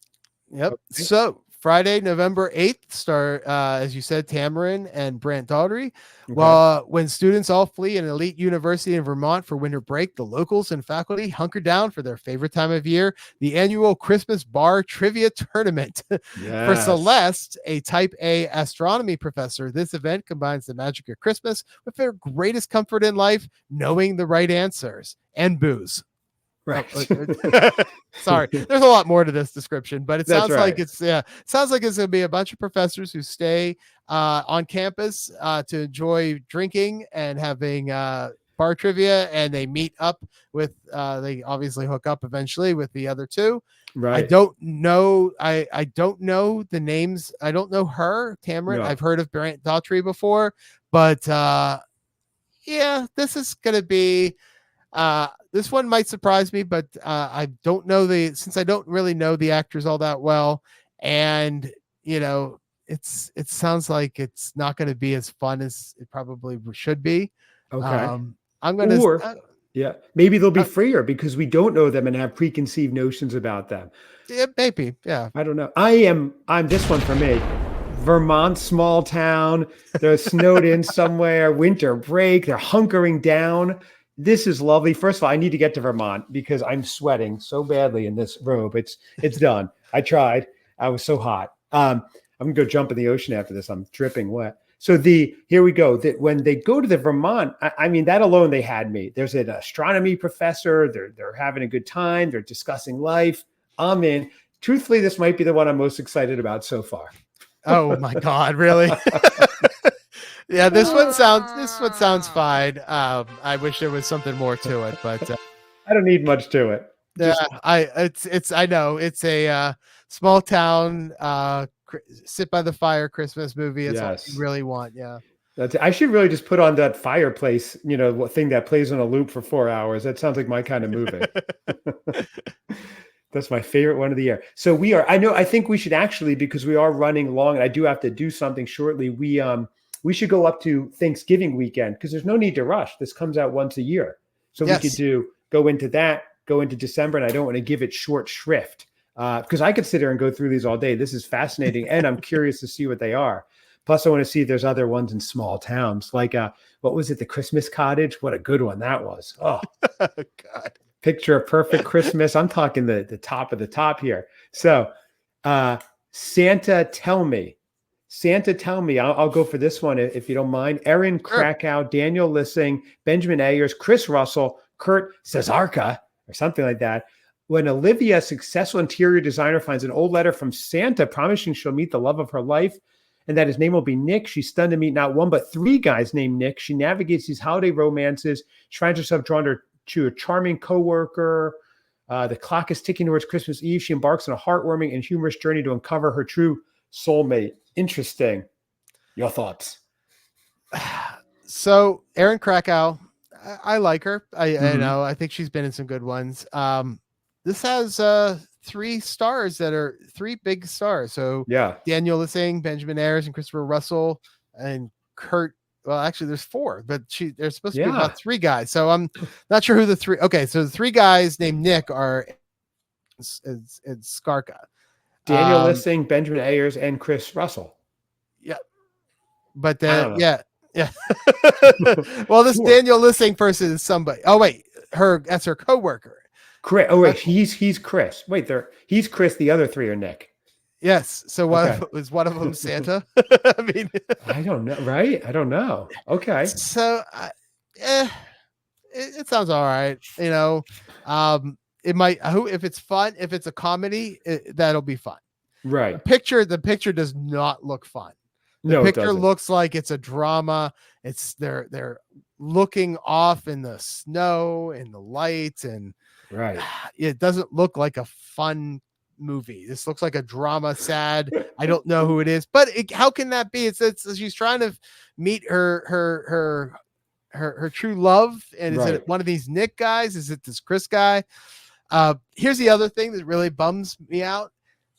Yep. Okay. So Friday, November 8th, start, as you said, Tammin and Brant Doherty. Okay. Well, when students all flee an elite university in Vermont for winter break, the locals and faculty hunker down for their favorite time of year, the annual Christmas bar trivia tournament. Yes. For Celeste, a type A astronomy professor, this event combines the magic of Christmas with their greatest comfort in life, knowing the right answers and booze. Right. Sorry. There's a lot more to this description, but it sounds like it's going to be a bunch of professors who stay on campus to enjoy drinking and having bar trivia, and they meet up with they obviously hook up eventually with the other two. Right. I don't know the names. I don't know her, Tammin. No. I've heard of Brant Daughtry before, but this is going to be this one might surprise me, but I don't know since I don't really know the actors all that well, and it sounds like it's not going to be as fun as it probably should be. Okay. I'm going to maybe they'll be freer because we don't know them and have preconceived notions about them. Yeah, maybe. Yeah. I don't know. I'm this one for me. Vermont, small town. They're snowed in somewhere, winter break. They're hunkering down. This is lovely. First of all, I need to get to Vermont because I'm sweating so badly in this robe. It's done. I tried. I was so hot. I'm gonna go jump in the ocean after this. I'm dripping wet. So here we go. When they go to the Vermont, I mean that alone they had me. There's an astronomy professor. They're having a good time. They're discussing life. I'm in. Truthfully, this might be the one I'm most excited about so far. Oh my God, really? Yeah, this one sounds fine. I wish there was something more to it, but I don't need much to it. I know it's a small town sit by the fire Christmas movie. It's all you Yes. really want. Yeah. I should really just put on that fireplace, thing that plays on a loop for 4 hours. That sounds like my kind of movie. That's my favorite one of the year. So I think we should actually, because we are running long and I do have to do something shortly. We should go up to Thanksgiving weekend because there's no need to rush. This comes out once a year. So we could go into December, and I don't want to give it short shrift because I could sit here and go through these all day. This is fascinating. And I'm curious to see what they are. Plus, I want to see if there's other ones in small towns. Like, what was it? The Christmas Cottage? What a good one that was. Oh, God. Picture a Perfect Christmas. I'm talking the top of the top here. So, Santa Tell Me. I'll go for this one if you don't mind. Erin Krakow, Daniel Lissing, Benjamin Ayers, Chris Russell, Kurt Cesarka, or something like that. When Olivia, a successful interior designer, finds an old letter from Santa promising she'll meet the love of her life and that his name will be Nick, she's stunned to meet not one but three guys named Nick. She navigates these holiday romances. She finds herself drawn to a charming coworker. The clock is ticking towards Christmas Eve. She embarks on a heartwarming and humorous journey to uncover her true soulmate. Interesting. Your thoughts? So Erin Krakow, I like her. I think she's been in some good ones. This has 3 stars that are 3 big stars. So Daniel Lissing, Benjamin Ayers, and Christopher Russell, and Kurt. Well, actually, there's 4, but there's supposed to be about 3 guys. So I'm not sure who the 3. Okay, so the 3 guys named Nick are it's Skarka. Daniel Lissing, Benjamin Ayers, and Chris Russell. Yeah, but then well, this Daniel Lissing person is somebody. Oh wait, that's her coworker. Chris. Oh wait, he's Chris. Wait, he's Chris. The other 3 are Nick. Yes. So was one of them Santa? I mean, I don't know. Right? I don't know. Okay. So, it sounds all right. It might. If it's fun, if it's a comedy, that'll be fun. Right. The picture does not look fun. The picture looks like it's a drama. It's they're looking off in the snow and the lights, and it doesn't look like a fun movie. This looks like a drama, sad. I don't know who it is, but how can that be? It's she's trying to meet her true love, and is it one of these Nick guys? Is it this Chris guy? Here's the other thing that really bums me out.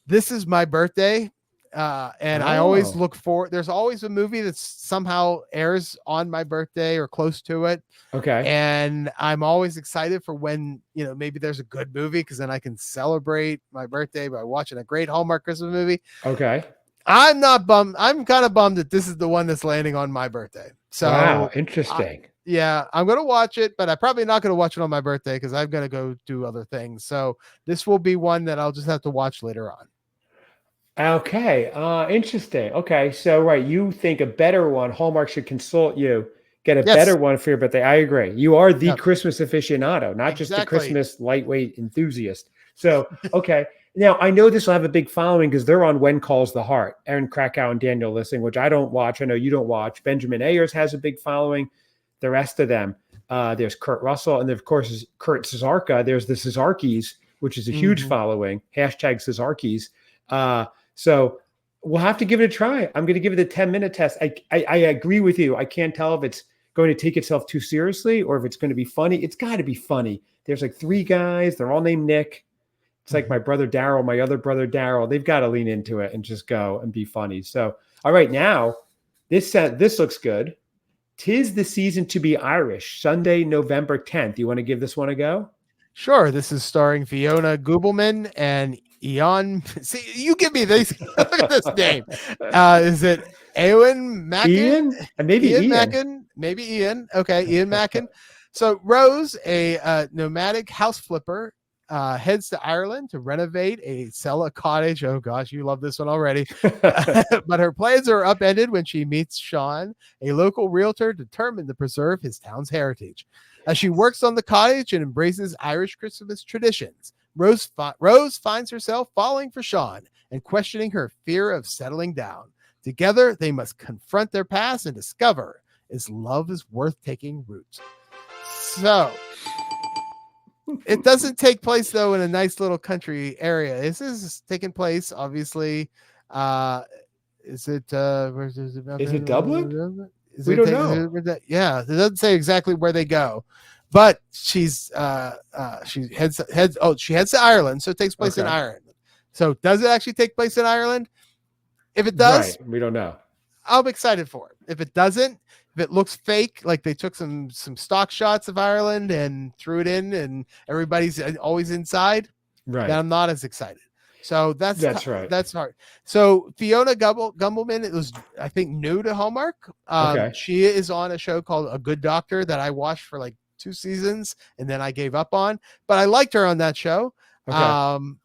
This is my birthday. And I always look for, there's always a movie that somehow airs on my birthday or close to it. Okay. And I'm always excited for when, maybe there's a good movie, because then I can celebrate my birthday by watching a great Hallmark Christmas movie. Okay. I'm not bummed. I'm kind of bummed that this is the one that's landing on my birthday. So wow, interesting. I'm going to watch it, but I'm probably not going to watch it on my birthday because I'm going to go do other things. So this will be one that I'll just have to watch later on. Okay. Interesting. Okay. So, you think a better one, Hallmark should consult you, get a better one for your birthday. I agree. You are the Christmas aficionado, not just the Christmas lightweight enthusiast. So, okay. Now, I know this will have a big following because they're on When Calls the Heart, Erin Krakow and Daniel Lissing, which I don't watch. I know you don't watch. Benjamin Ayers has a big following. The rest of them, there's Kurt Russell. And then, of course, Kurt Cesarka. There's the Cesarkis, which is a huge following. #Cesarkis. So we'll have to give it a try. I'm going to give it a 10-minute test. I agree with you. I can't tell if it's going to take itself too seriously or if it's going to be funny. It's got to be funny. There's like 3 guys. They're all named Nick. It's like my brother Daryl, my other brother Daryl. They've got to lean into it and just go and be funny. So, all right, now this looks good. 'Tis the Season to Be Irish, Sunday, November 10th. You want to give this one a go? Sure. This is starring Fiona Gubelman and Ian. See, you give me this. Look at this name. Is it Ewan Mackin? Ian? And maybe Ian. Mackin? Maybe Ian. Okay, Ian Mackin. So Rose, a nomadic house flipper, heads to Ireland to sell a cottage. Oh gosh, you love this one already. But her plans are upended when she meets Sean, a local realtor determined to preserve his town's heritage. As she works on the cottage and embraces Irish Christmas traditions, Rose finds herself falling for Sean and questioning her fear of settling down. Together, they must confront their past and discover if love is worth taking root. So, it doesn't take place, though, in a nice little country area. This is taking place, obviously, Is it where's is it? Is it Dublin? Is We it don't know. yeah, it doesn't say exactly where they go, but she heads to Ireland, so it takes place in Okay. Ireland. So does it actually take place in Ireland? If it Right. does, We don't know. I'm excited for it. If it doesn't, if it looks fake, like they took some stock shots of Ireland and threw it in, and everybody's always inside, then Right. I'm not as excited. So That's right. that's hard. So Fiona Gumbelman, it was I think new to Hallmark. Okay. She is on a show called A Good Doctor that I watched for like 2 seasons and then I gave up on, but I liked her on that show. Okay.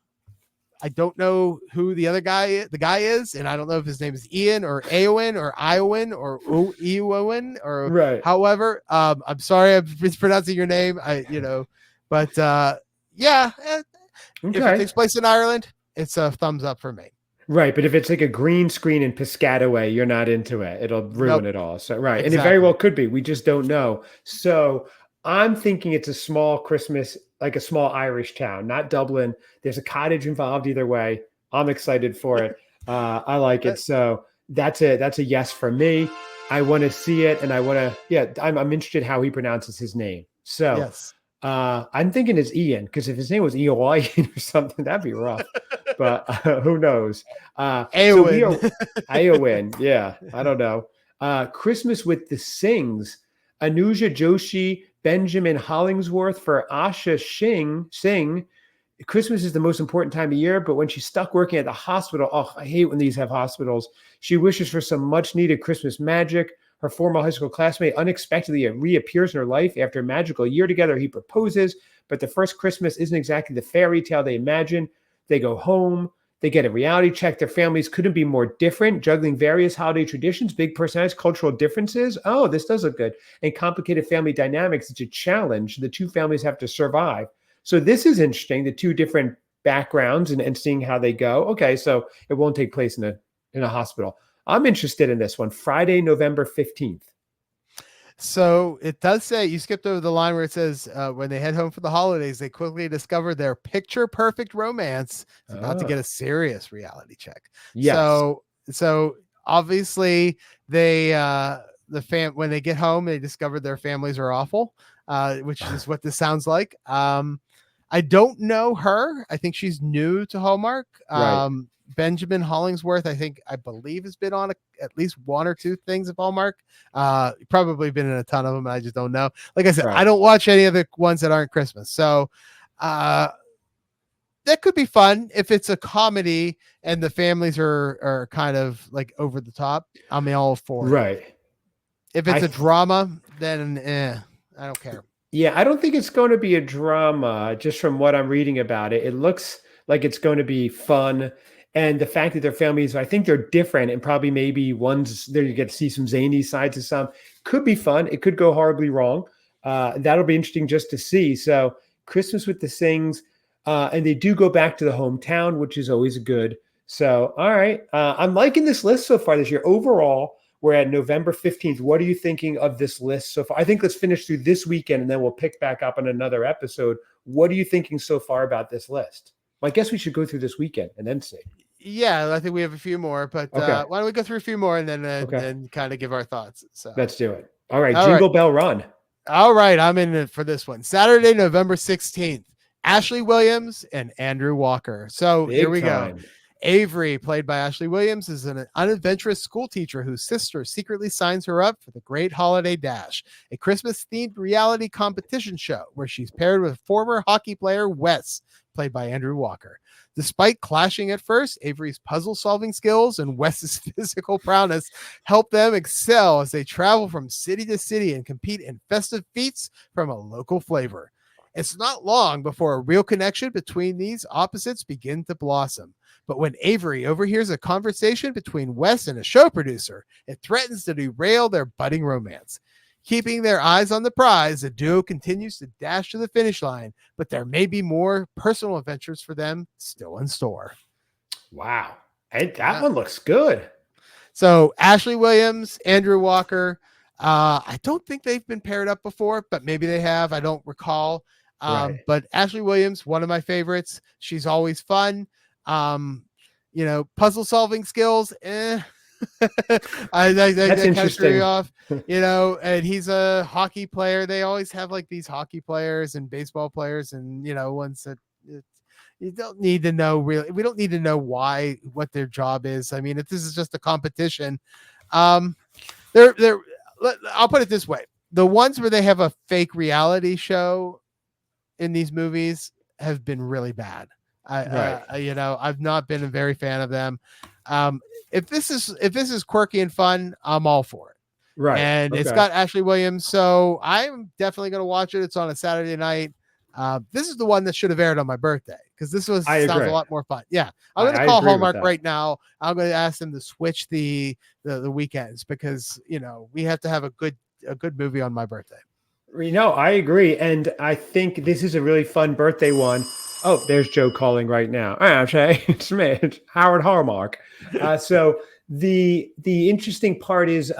I don't know who the guy is, and I don't know if his name is Ian or Eowyn or Iowan or Eowyn or Right. however. I'm sorry I'm mispronouncing your name. But yeah, if it Okay. takes place in Ireland, it's a thumbs up for me. Right, but if it's like a green screen in Piscataway, you're not into it. It'll ruin Nope, it all. So right, and it very well exactly. could be. We just don't know. So I'm thinking it's a small Christmas, like a small Irish town, not Dublin. There's a cottage involved either way. I'm excited for it. I like it. So that's a yes for me. I want to see it, and I want to. Yeah, I'm interested how he pronounces his name. So Yes. I'm thinking it's Ian because if his name was Ian or something, that'd be rough. But who knows? So we Eowyn. are Iowin. Yeah, I don't know. Christmas with the Sings, Anuja Joshi, Benjamin Hollingsworth for Asha Singh. Christmas is the most important time of year, but when she's stuck working at the hospital, oh, I hate when these have hospitals. She wishes for some much needed Christmas magic. Her former high school classmate unexpectedly reappears in her life after a magical year together. He proposes, but the first Christmas isn't exactly the fairy tale they imagine. They go home. They get a reality check. Their families couldn't be more different, juggling various holiday traditions, big personalities, cultural differences. Oh, this does look good. And complicated family dynamics. It's a challenge the two families have to survive. So this is interesting, the two different backgrounds and seeing how they go. Okay, so it won't take place in a hospital. I'm interested in this one. Friday, November 15th. So it does say you skipped over the line where it says when they head home for the holidays, they quickly discover their picture perfect romance is about to get a serious reality check. Yes. So obviously they when they get home, they discover their families are awful, which is what this sounds like. I don't know her. I think she's new to Hallmark. Right. Benjamin Hollingsworth, I believe has been on at least one or two things of Hallmark. Probably been in a ton of them. I just don't know. Like I said, I Right. don't watch any of the ones that aren't Christmas. So that could be fun if it's a comedy and the families are kind of like over the top. I'm all for it. Right. If it's a drama, then I don't care. Yeah, I don't think it's going to be a drama. Just from what I'm reading about it, it looks like it's going to be fun. And the fact that their families, I think they're different, and probably maybe one's there you get to see some zany sides of some. Could be fun. It could go horribly wrong. That'll be interesting just to see. So Christmas with the Sings, and they do go back to the hometown, which is always good. So all right, I'm liking this list so far this year. Overall, we're at November 15th. What are you thinking of this list so far? I think let's finish through this weekend, and then we'll pick back up on another episode. What are you thinking so far about this list? Well, I guess we should go through this weekend and then see. Yeah, I think we have a few more, but Okay. why don't we go through a few more and then Okay. and kind of give our thoughts? So Let's do it. All right. all right, Jingle Bell Run. all right, I'm in it for this one. Saturday, November 16th. Ashley Williams and Andrew Walker. So here we go. Avery, played by Ashley Williams, is an unadventurous school teacher whose sister secretly signs her up for the Great Holiday Dash, a Christmas-themed reality competition show where she's paired with former hockey player Wes, played by Andrew Walker. Despite clashing at first, Avery's puzzle-solving skills and Wes's physical prowess help them excel as they travel from city to city and compete in festive feats from a local flavor. It's not long before a real connection between these opposites begin to blossom. But when Avery overhears a conversation between Wes and a show producer, it threatens to derail their budding romance. Keeping their eyes on the prize, the duo continues to dash to the finish line, but there may be more personal adventures for them still in store. Wow. That one looks good. So Ashley Williams, Andrew Walker. I don't think they've been paired up before, but maybe they have. I don't recall. Right. But Ashley Williams, one of my favorites. She's always fun. puzzle solving skills. I That's kind of threw interesting. you off, and he's a hockey player. They always have like these hockey players and baseball players, and ones that you don't need to know really. We don't need to know what their job is. I mean, if this is just a competition, they're. I'll put it this way: the ones where they have a fake reality show in these movies have been really bad. Right. I've not been a very fan of them. If this is quirky and fun, I'm all for it. Right. And it's Okay. got Ashley Williams, so I'm definitely going to watch it. It's on a Saturday night. This is the one that should have aired on my birthday because I sounds a agree. lot more fun. Yeah, I'm going to I call agree with Hallmark that. right now. I'm going to ask them to switch the weekends because we have to have a good movie on my birthday. I agree. And I think this is a really fun birthday one. Oh, there's Joe calling right now. Okay, it's me, it's Howard Hallmark. So the interesting part is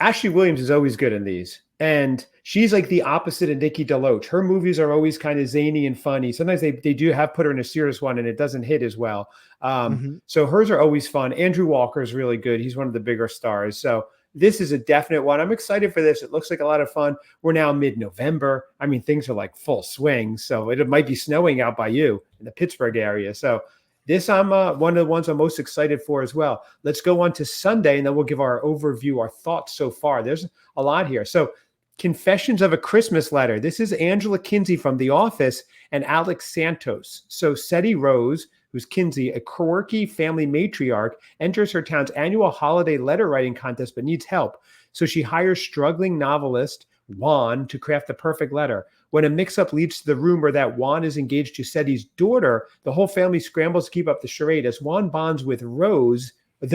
Ashley Williams is always good in these. And she's like the opposite of Nikki DeLoach. Her movies are always kind of zany and funny. Sometimes they do have put her in a serious one and it doesn't hit as well. So hers are always fun. Andrew Walker is really good. He's one of the bigger stars. So this is a definite one. I'm excited for this. It looks like a lot of fun. We're now mid-November. I mean, things are like full swing. So it might be snowing out by you in the Pittsburgh area. So this I'm one of the ones I'm most excited for as well. Let's go on to Sunday, and then we'll give our overview, our thoughts so far. There's a lot here. So Confessions of a Christmas Letter. This is Angela Kinsey from The Office and Alex Santos. So Seti Rose, who's Kinsey, a quirky family matriarch, enters her town's annual holiday letter writing contest but needs help. So she hires struggling novelist Juan to craft the perfect letter. When a mix-up leads to the rumor that Juan is engaged to Seti's daughter, the whole family scrambles to keep up the charade. As Juan bonds with the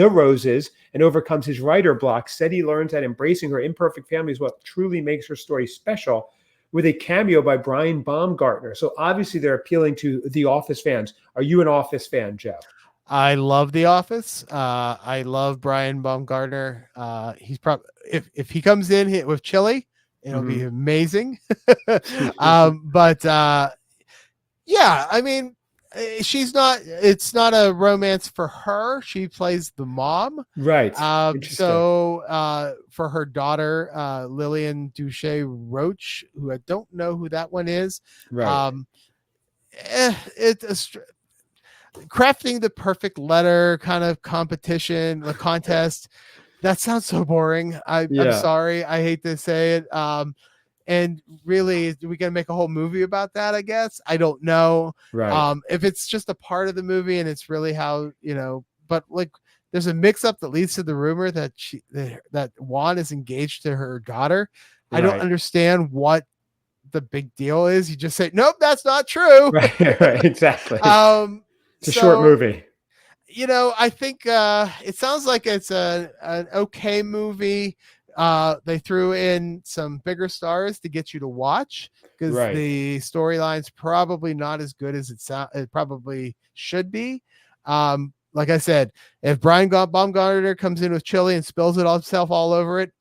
Roses, and overcomes his writer block, Seti learns that embracing her imperfect family is what truly makes her story special, with a cameo by Brian Baumgartner. So obviously they're appealing to The Office fans. Are you an Office fan, Joe? I love The Office. I love Brian Baumgartner. He's probably if he comes in with chili, it'll be amazing. But yeah, I mean, it's not a romance for her. She plays the mom. Right. So for her daughter, Lillian Duche Roach, who I don't know who that one is. Right. Crafting the perfect letter kind of competition, the contest. That sounds so boring. I'm sorry. I hate to say it. And really, are we going to make a whole movie about that? I guess. I don't know. Right. If it's just a part of the movie and it's really how, but like there's a mix up that leads to the rumor that that Juan is engaged to her daughter. Right. I don't understand what the big deal is. You just say, nope, that's not true. Right. Exactly. It's a short movie. I think it sounds like it's an okay movie. They threw in some bigger stars to get you to watch because the storyline's probably not as good as it probably should be. Like I said, if Brian Baumgartner comes in with chili and spills it himself all over it,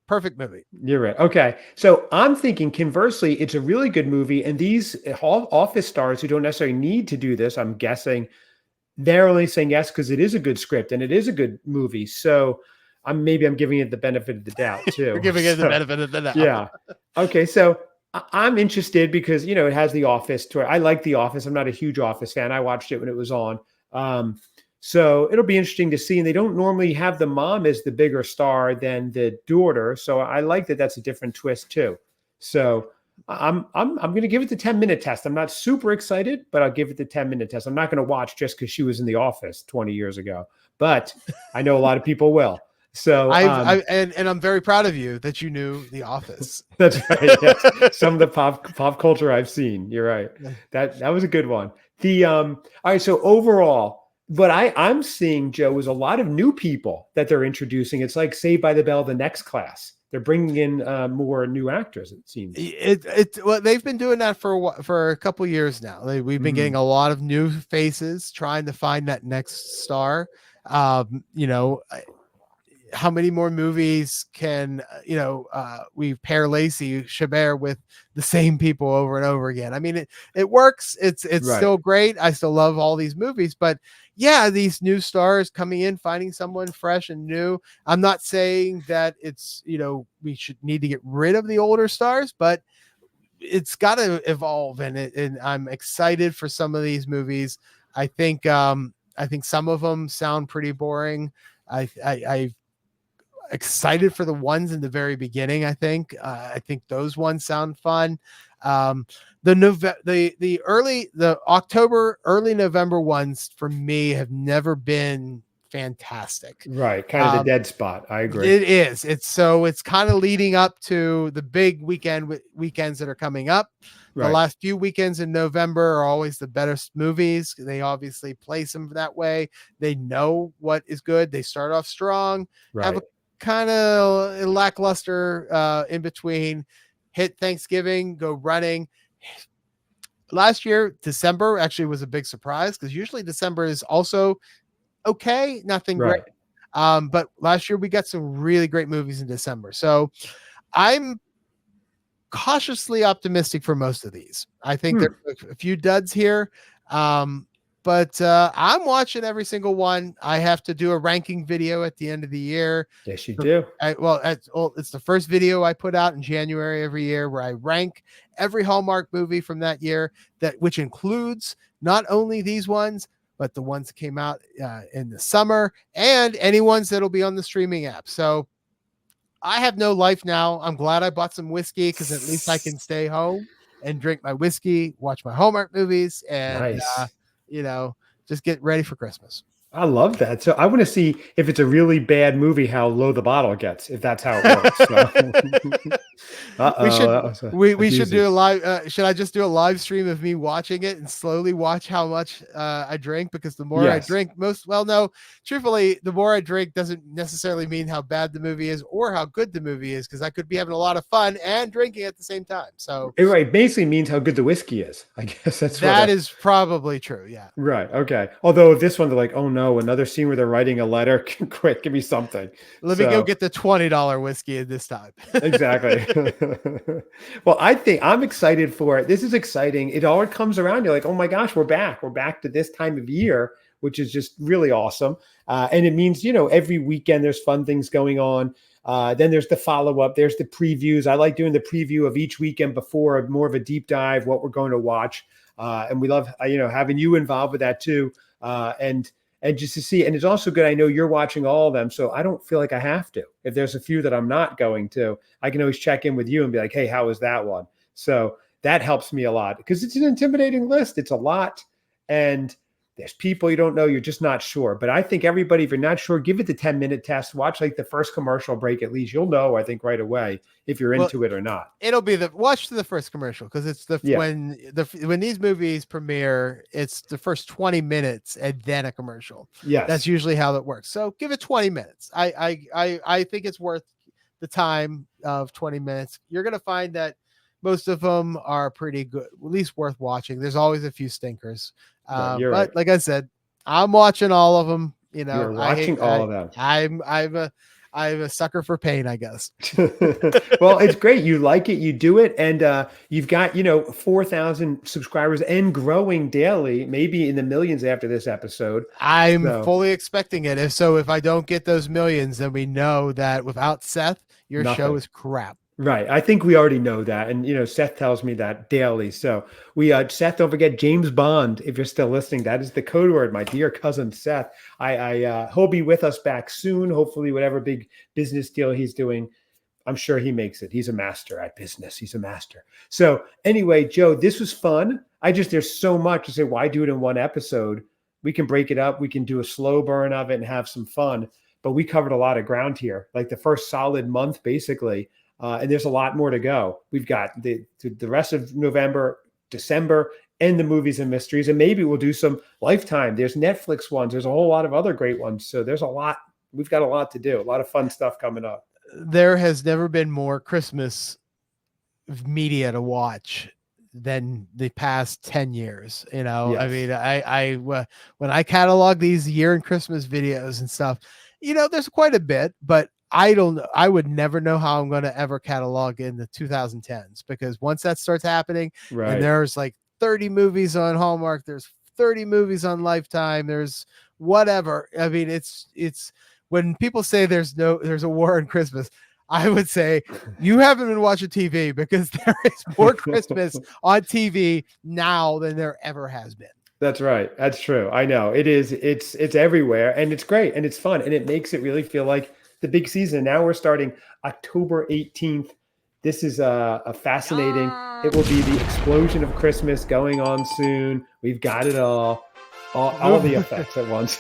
perfect movie. You're right. Okay. So I'm thinking conversely, it's a really good movie. And these Office stars who don't necessarily need to do this, I'm guessing they're only saying yes because it is a good script and it is a good movie. So I'm giving it the benefit of the doubt too. You're giving it the benefit of the doubt. Yeah. Okay. So I'm interested because, it has The Office to it. I like The Office. I'm not a huge Office fan. I watched it when it was on. So it'll be interesting to see. And they don't normally have the mom as the bigger star than the daughter. So I like that that's a different twist too. So I'm going to give it the 10-minute test. I'm not super excited, but I'll give it the 10-minute test. I'm not going to watch just because she was in The Office 20 years ago, but I know a lot of people will. So and I'm very proud of you that you knew The Office. That's right. Yes. Some of the pop culture I've seen. You're right. That was a good one. All right. So overall, what I'm seeing, Joe, is a lot of new people that they're introducing. It's like Saved by the Bell, the next class. They're bringing in more new actors. It seems. Well, they've been doing that for a couple years now. We've been getting a lot of new faces, trying to find that next star. How many more movies can we pair Lacey Chabert with the same people over and over again? I mean, it works. It's still great. I still love all these movies, but yeah, these new stars coming in, finding someone fresh and new. I'm not saying that it's, we should need to get rid of the older stars, but it's got to evolve, and I'm excited for some of these movies. I think some of them sound pretty boring. I excited for the ones in the very beginning. I think those ones sound fun. The October, early November ones for me have never been fantastic. Right. Kind of the dead spot. I agree. It is. It's kind of leading up to the big weekends that are coming up. The Right. last few weekends in November are always the best movies. They obviously place them that way. They know what is good. They start off strong, have a kind of lackluster in between, hit Thanksgiving, go running. Last year, December actually was a big surprise because usually December is also okay, nothing great. But last year we got some really great movies in December. So I'm cautiously optimistic for most of these. I think there are a few duds here. But I'm watching every single one. I have to do a ranking video at the end of the year. Yes, you do. It's the first video I put out in January every year where I rank every Hallmark movie from that year, which includes not only these ones, but the ones that came out in the summer and any ones that'll be on the streaming app. So I have no life now. I'm glad I bought some whiskey because at least I can stay home and drink my whiskey, watch my Hallmark movies, and just get ready for Christmas. I love that. So I want to see if it's a really bad movie, how low the bottle gets, if that's how it works. We should do a live. Should I just do a live stream of me watching it and slowly watch how much I drink? Because the more I drink, truthfully, the more I drink doesn't necessarily mean how bad the movie is or how good the movie is, because I could be having a lot of fun and drinking at the same time. So it basically means how good the whiskey is. I guess that is probably true. Yeah. Right. Okay. Although this one, they're like, oh no, another scene where they're writing a letter. Quick, give me something. Let me go get the $20 whiskey this time. Exactly. Well, I think I'm excited for it. This is exciting. It all comes around. You're like, oh my gosh, we're back. We're back to this time of year, which is just really awesome. And it means, every weekend there's fun things going on. Then there's the follow-up. There's the previews. I like doing the preview of each weekend before more of a deep dive, what we're going to watch. And we love, having you involved with that too. And just to see, and it's also good. I know you're watching all of them, so I don't feel like I have to. If there's a few that I'm not going to, I can always check in with you and be like, hey, how was that one? So that helps me a lot because it's an intimidating list. It's a lot. And there's people you don't know. You're just not sure. But I think everybody, if you're not sure, give it the 10-minute test. Watch like the first commercial break at least. You'll know, I think, right away if you're into it or not. It'll be watch the first commercial because it's when these movies premiere, it's the first 20 minutes and then a commercial. Yeah, that's usually how it works. So give it 20 minutes. I think it's worth the time of 20 minutes. You're gonna find that most of them are pretty good, at least worth watching. There's always a few stinkers. But like I said, I'm watching all of them. You're watching all of them. I'm a sucker for pain, I guess. Well, it's great. You like it, you do it, and you've got 4,000 subscribers and growing daily, maybe in the millions after this episode. I'm fully expecting it. If I don't get those millions, then we know that without Seth, your show is crap. Right. I think we already know that. And, Seth tells me that daily. So Seth, don't forget James Bond. If you're still listening, that is the code word, my dear cousin Seth. He'll be with us back soon. Hopefully, whatever big business deal he's doing, I'm sure he makes it. He's a master at business. He's a master. So anyway, Joe, this was fun. There's so much to say. Why do it in one episode? We can break it up. We can do a slow burn of it and have some fun. But we covered a lot of ground here, like the first solid month, basically. And there's a lot more to go. We've got the rest of November, December, and the movies and mysteries. And maybe we'll do some Lifetime. There's Netflix ones. There's a whole lot of other great ones. So there's a lot. We've got a lot to do. A lot of fun stuff coming up. There has never been more Christmas media to watch than the past 10 years. Yes. I mean, I when I catalog these year and Christmas videos and stuff, there's quite a bit, but I would never know how I'm going to ever catalog in the 2010s, because once that starts happening, and there's like 30 movies on Hallmark, there's 30 movies on Lifetime, there's whatever. I mean, it's when people say there's a war on Christmas, I would say you haven't been watching TV, because there is more Christmas on TV now than there ever has been. That's right. That's true. I know it is. It's everywhere, and it's great, and it's fun, and it makes it really feel like the big season. Now we're starting October 18th. This is a fascinating. It will be the explosion of Christmas going on soon. We've got it all the effects at once.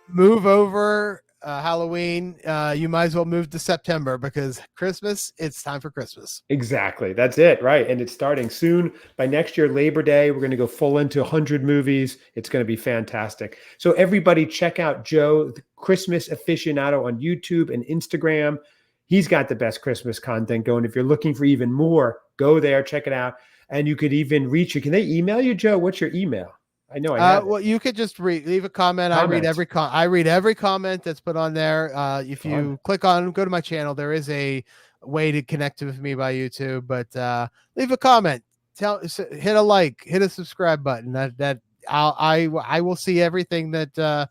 Move over Halloween. You might as well move to September, because Christmas, it's time for Christmas. Exactly. That's it. Right. And it's starting soon. By next year, Labor Day, we're going to go full into 100 movies. It's going to be fantastic. So everybody check out Joe, the Christmas Aficionado, on YouTube and Instagram. He's got the best Christmas content going. If you're looking for even more, go there, check it out. And you could even reach you. Can they email you, Joe? What's your email? I know I have well, you could just leave a comment. I read every comment that's put on there. If you go to my channel, there is a way to connect with me by YouTube, but leave a comment, hit a like, hit a subscribe button. I will see everything that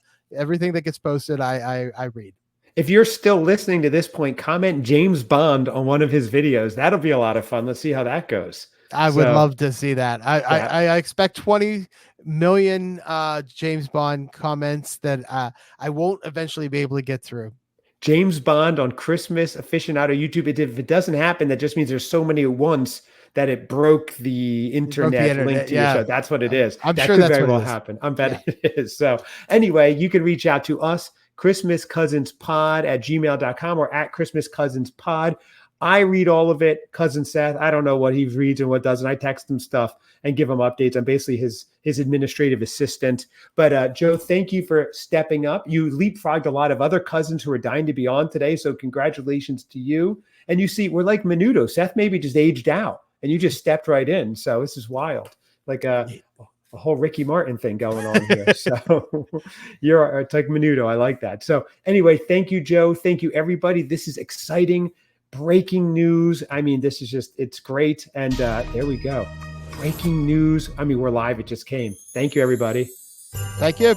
gets posted. I read. If you're still listening to this point, comment James Bond on one of his videos. That'll be a lot of fun. Let's see how that goes. I would love to see that. I expect 20 million James Bond comments that I won't eventually be able to get through. James Bond on Christmas Aficionado YouTube. If it doesn't happen, that just means there's so many at once that it broke the internet link to your show. That's what it is. I'm sure that's very what well happen. I'm bet it is. So anyway, you can reach out to us, ChristmasCousinsPod@gmail.com or @ChristmasCousinsPod. I read all of it. Cousin Seth, I don't know what he reads and what doesn't. I text him stuff and give him updates. I'm basically his administrative assistant. But Joe, thank you for stepping up. You leapfrogged a lot of other cousins who are dying to be on today. So congratulations to you. And you see, we're like Menudo. Seth maybe just aged out and you just stepped right in. So this is wild. Like a whole Ricky Martin thing going on here. So you're like Menudo. I like that. So anyway, thank you, Joe. Thank you, everybody. This is exciting. Breaking news. I mean, this is just, it's great. And there we go. Breaking news. I mean, we're live. It just came. Thank you, everybody. Thank you.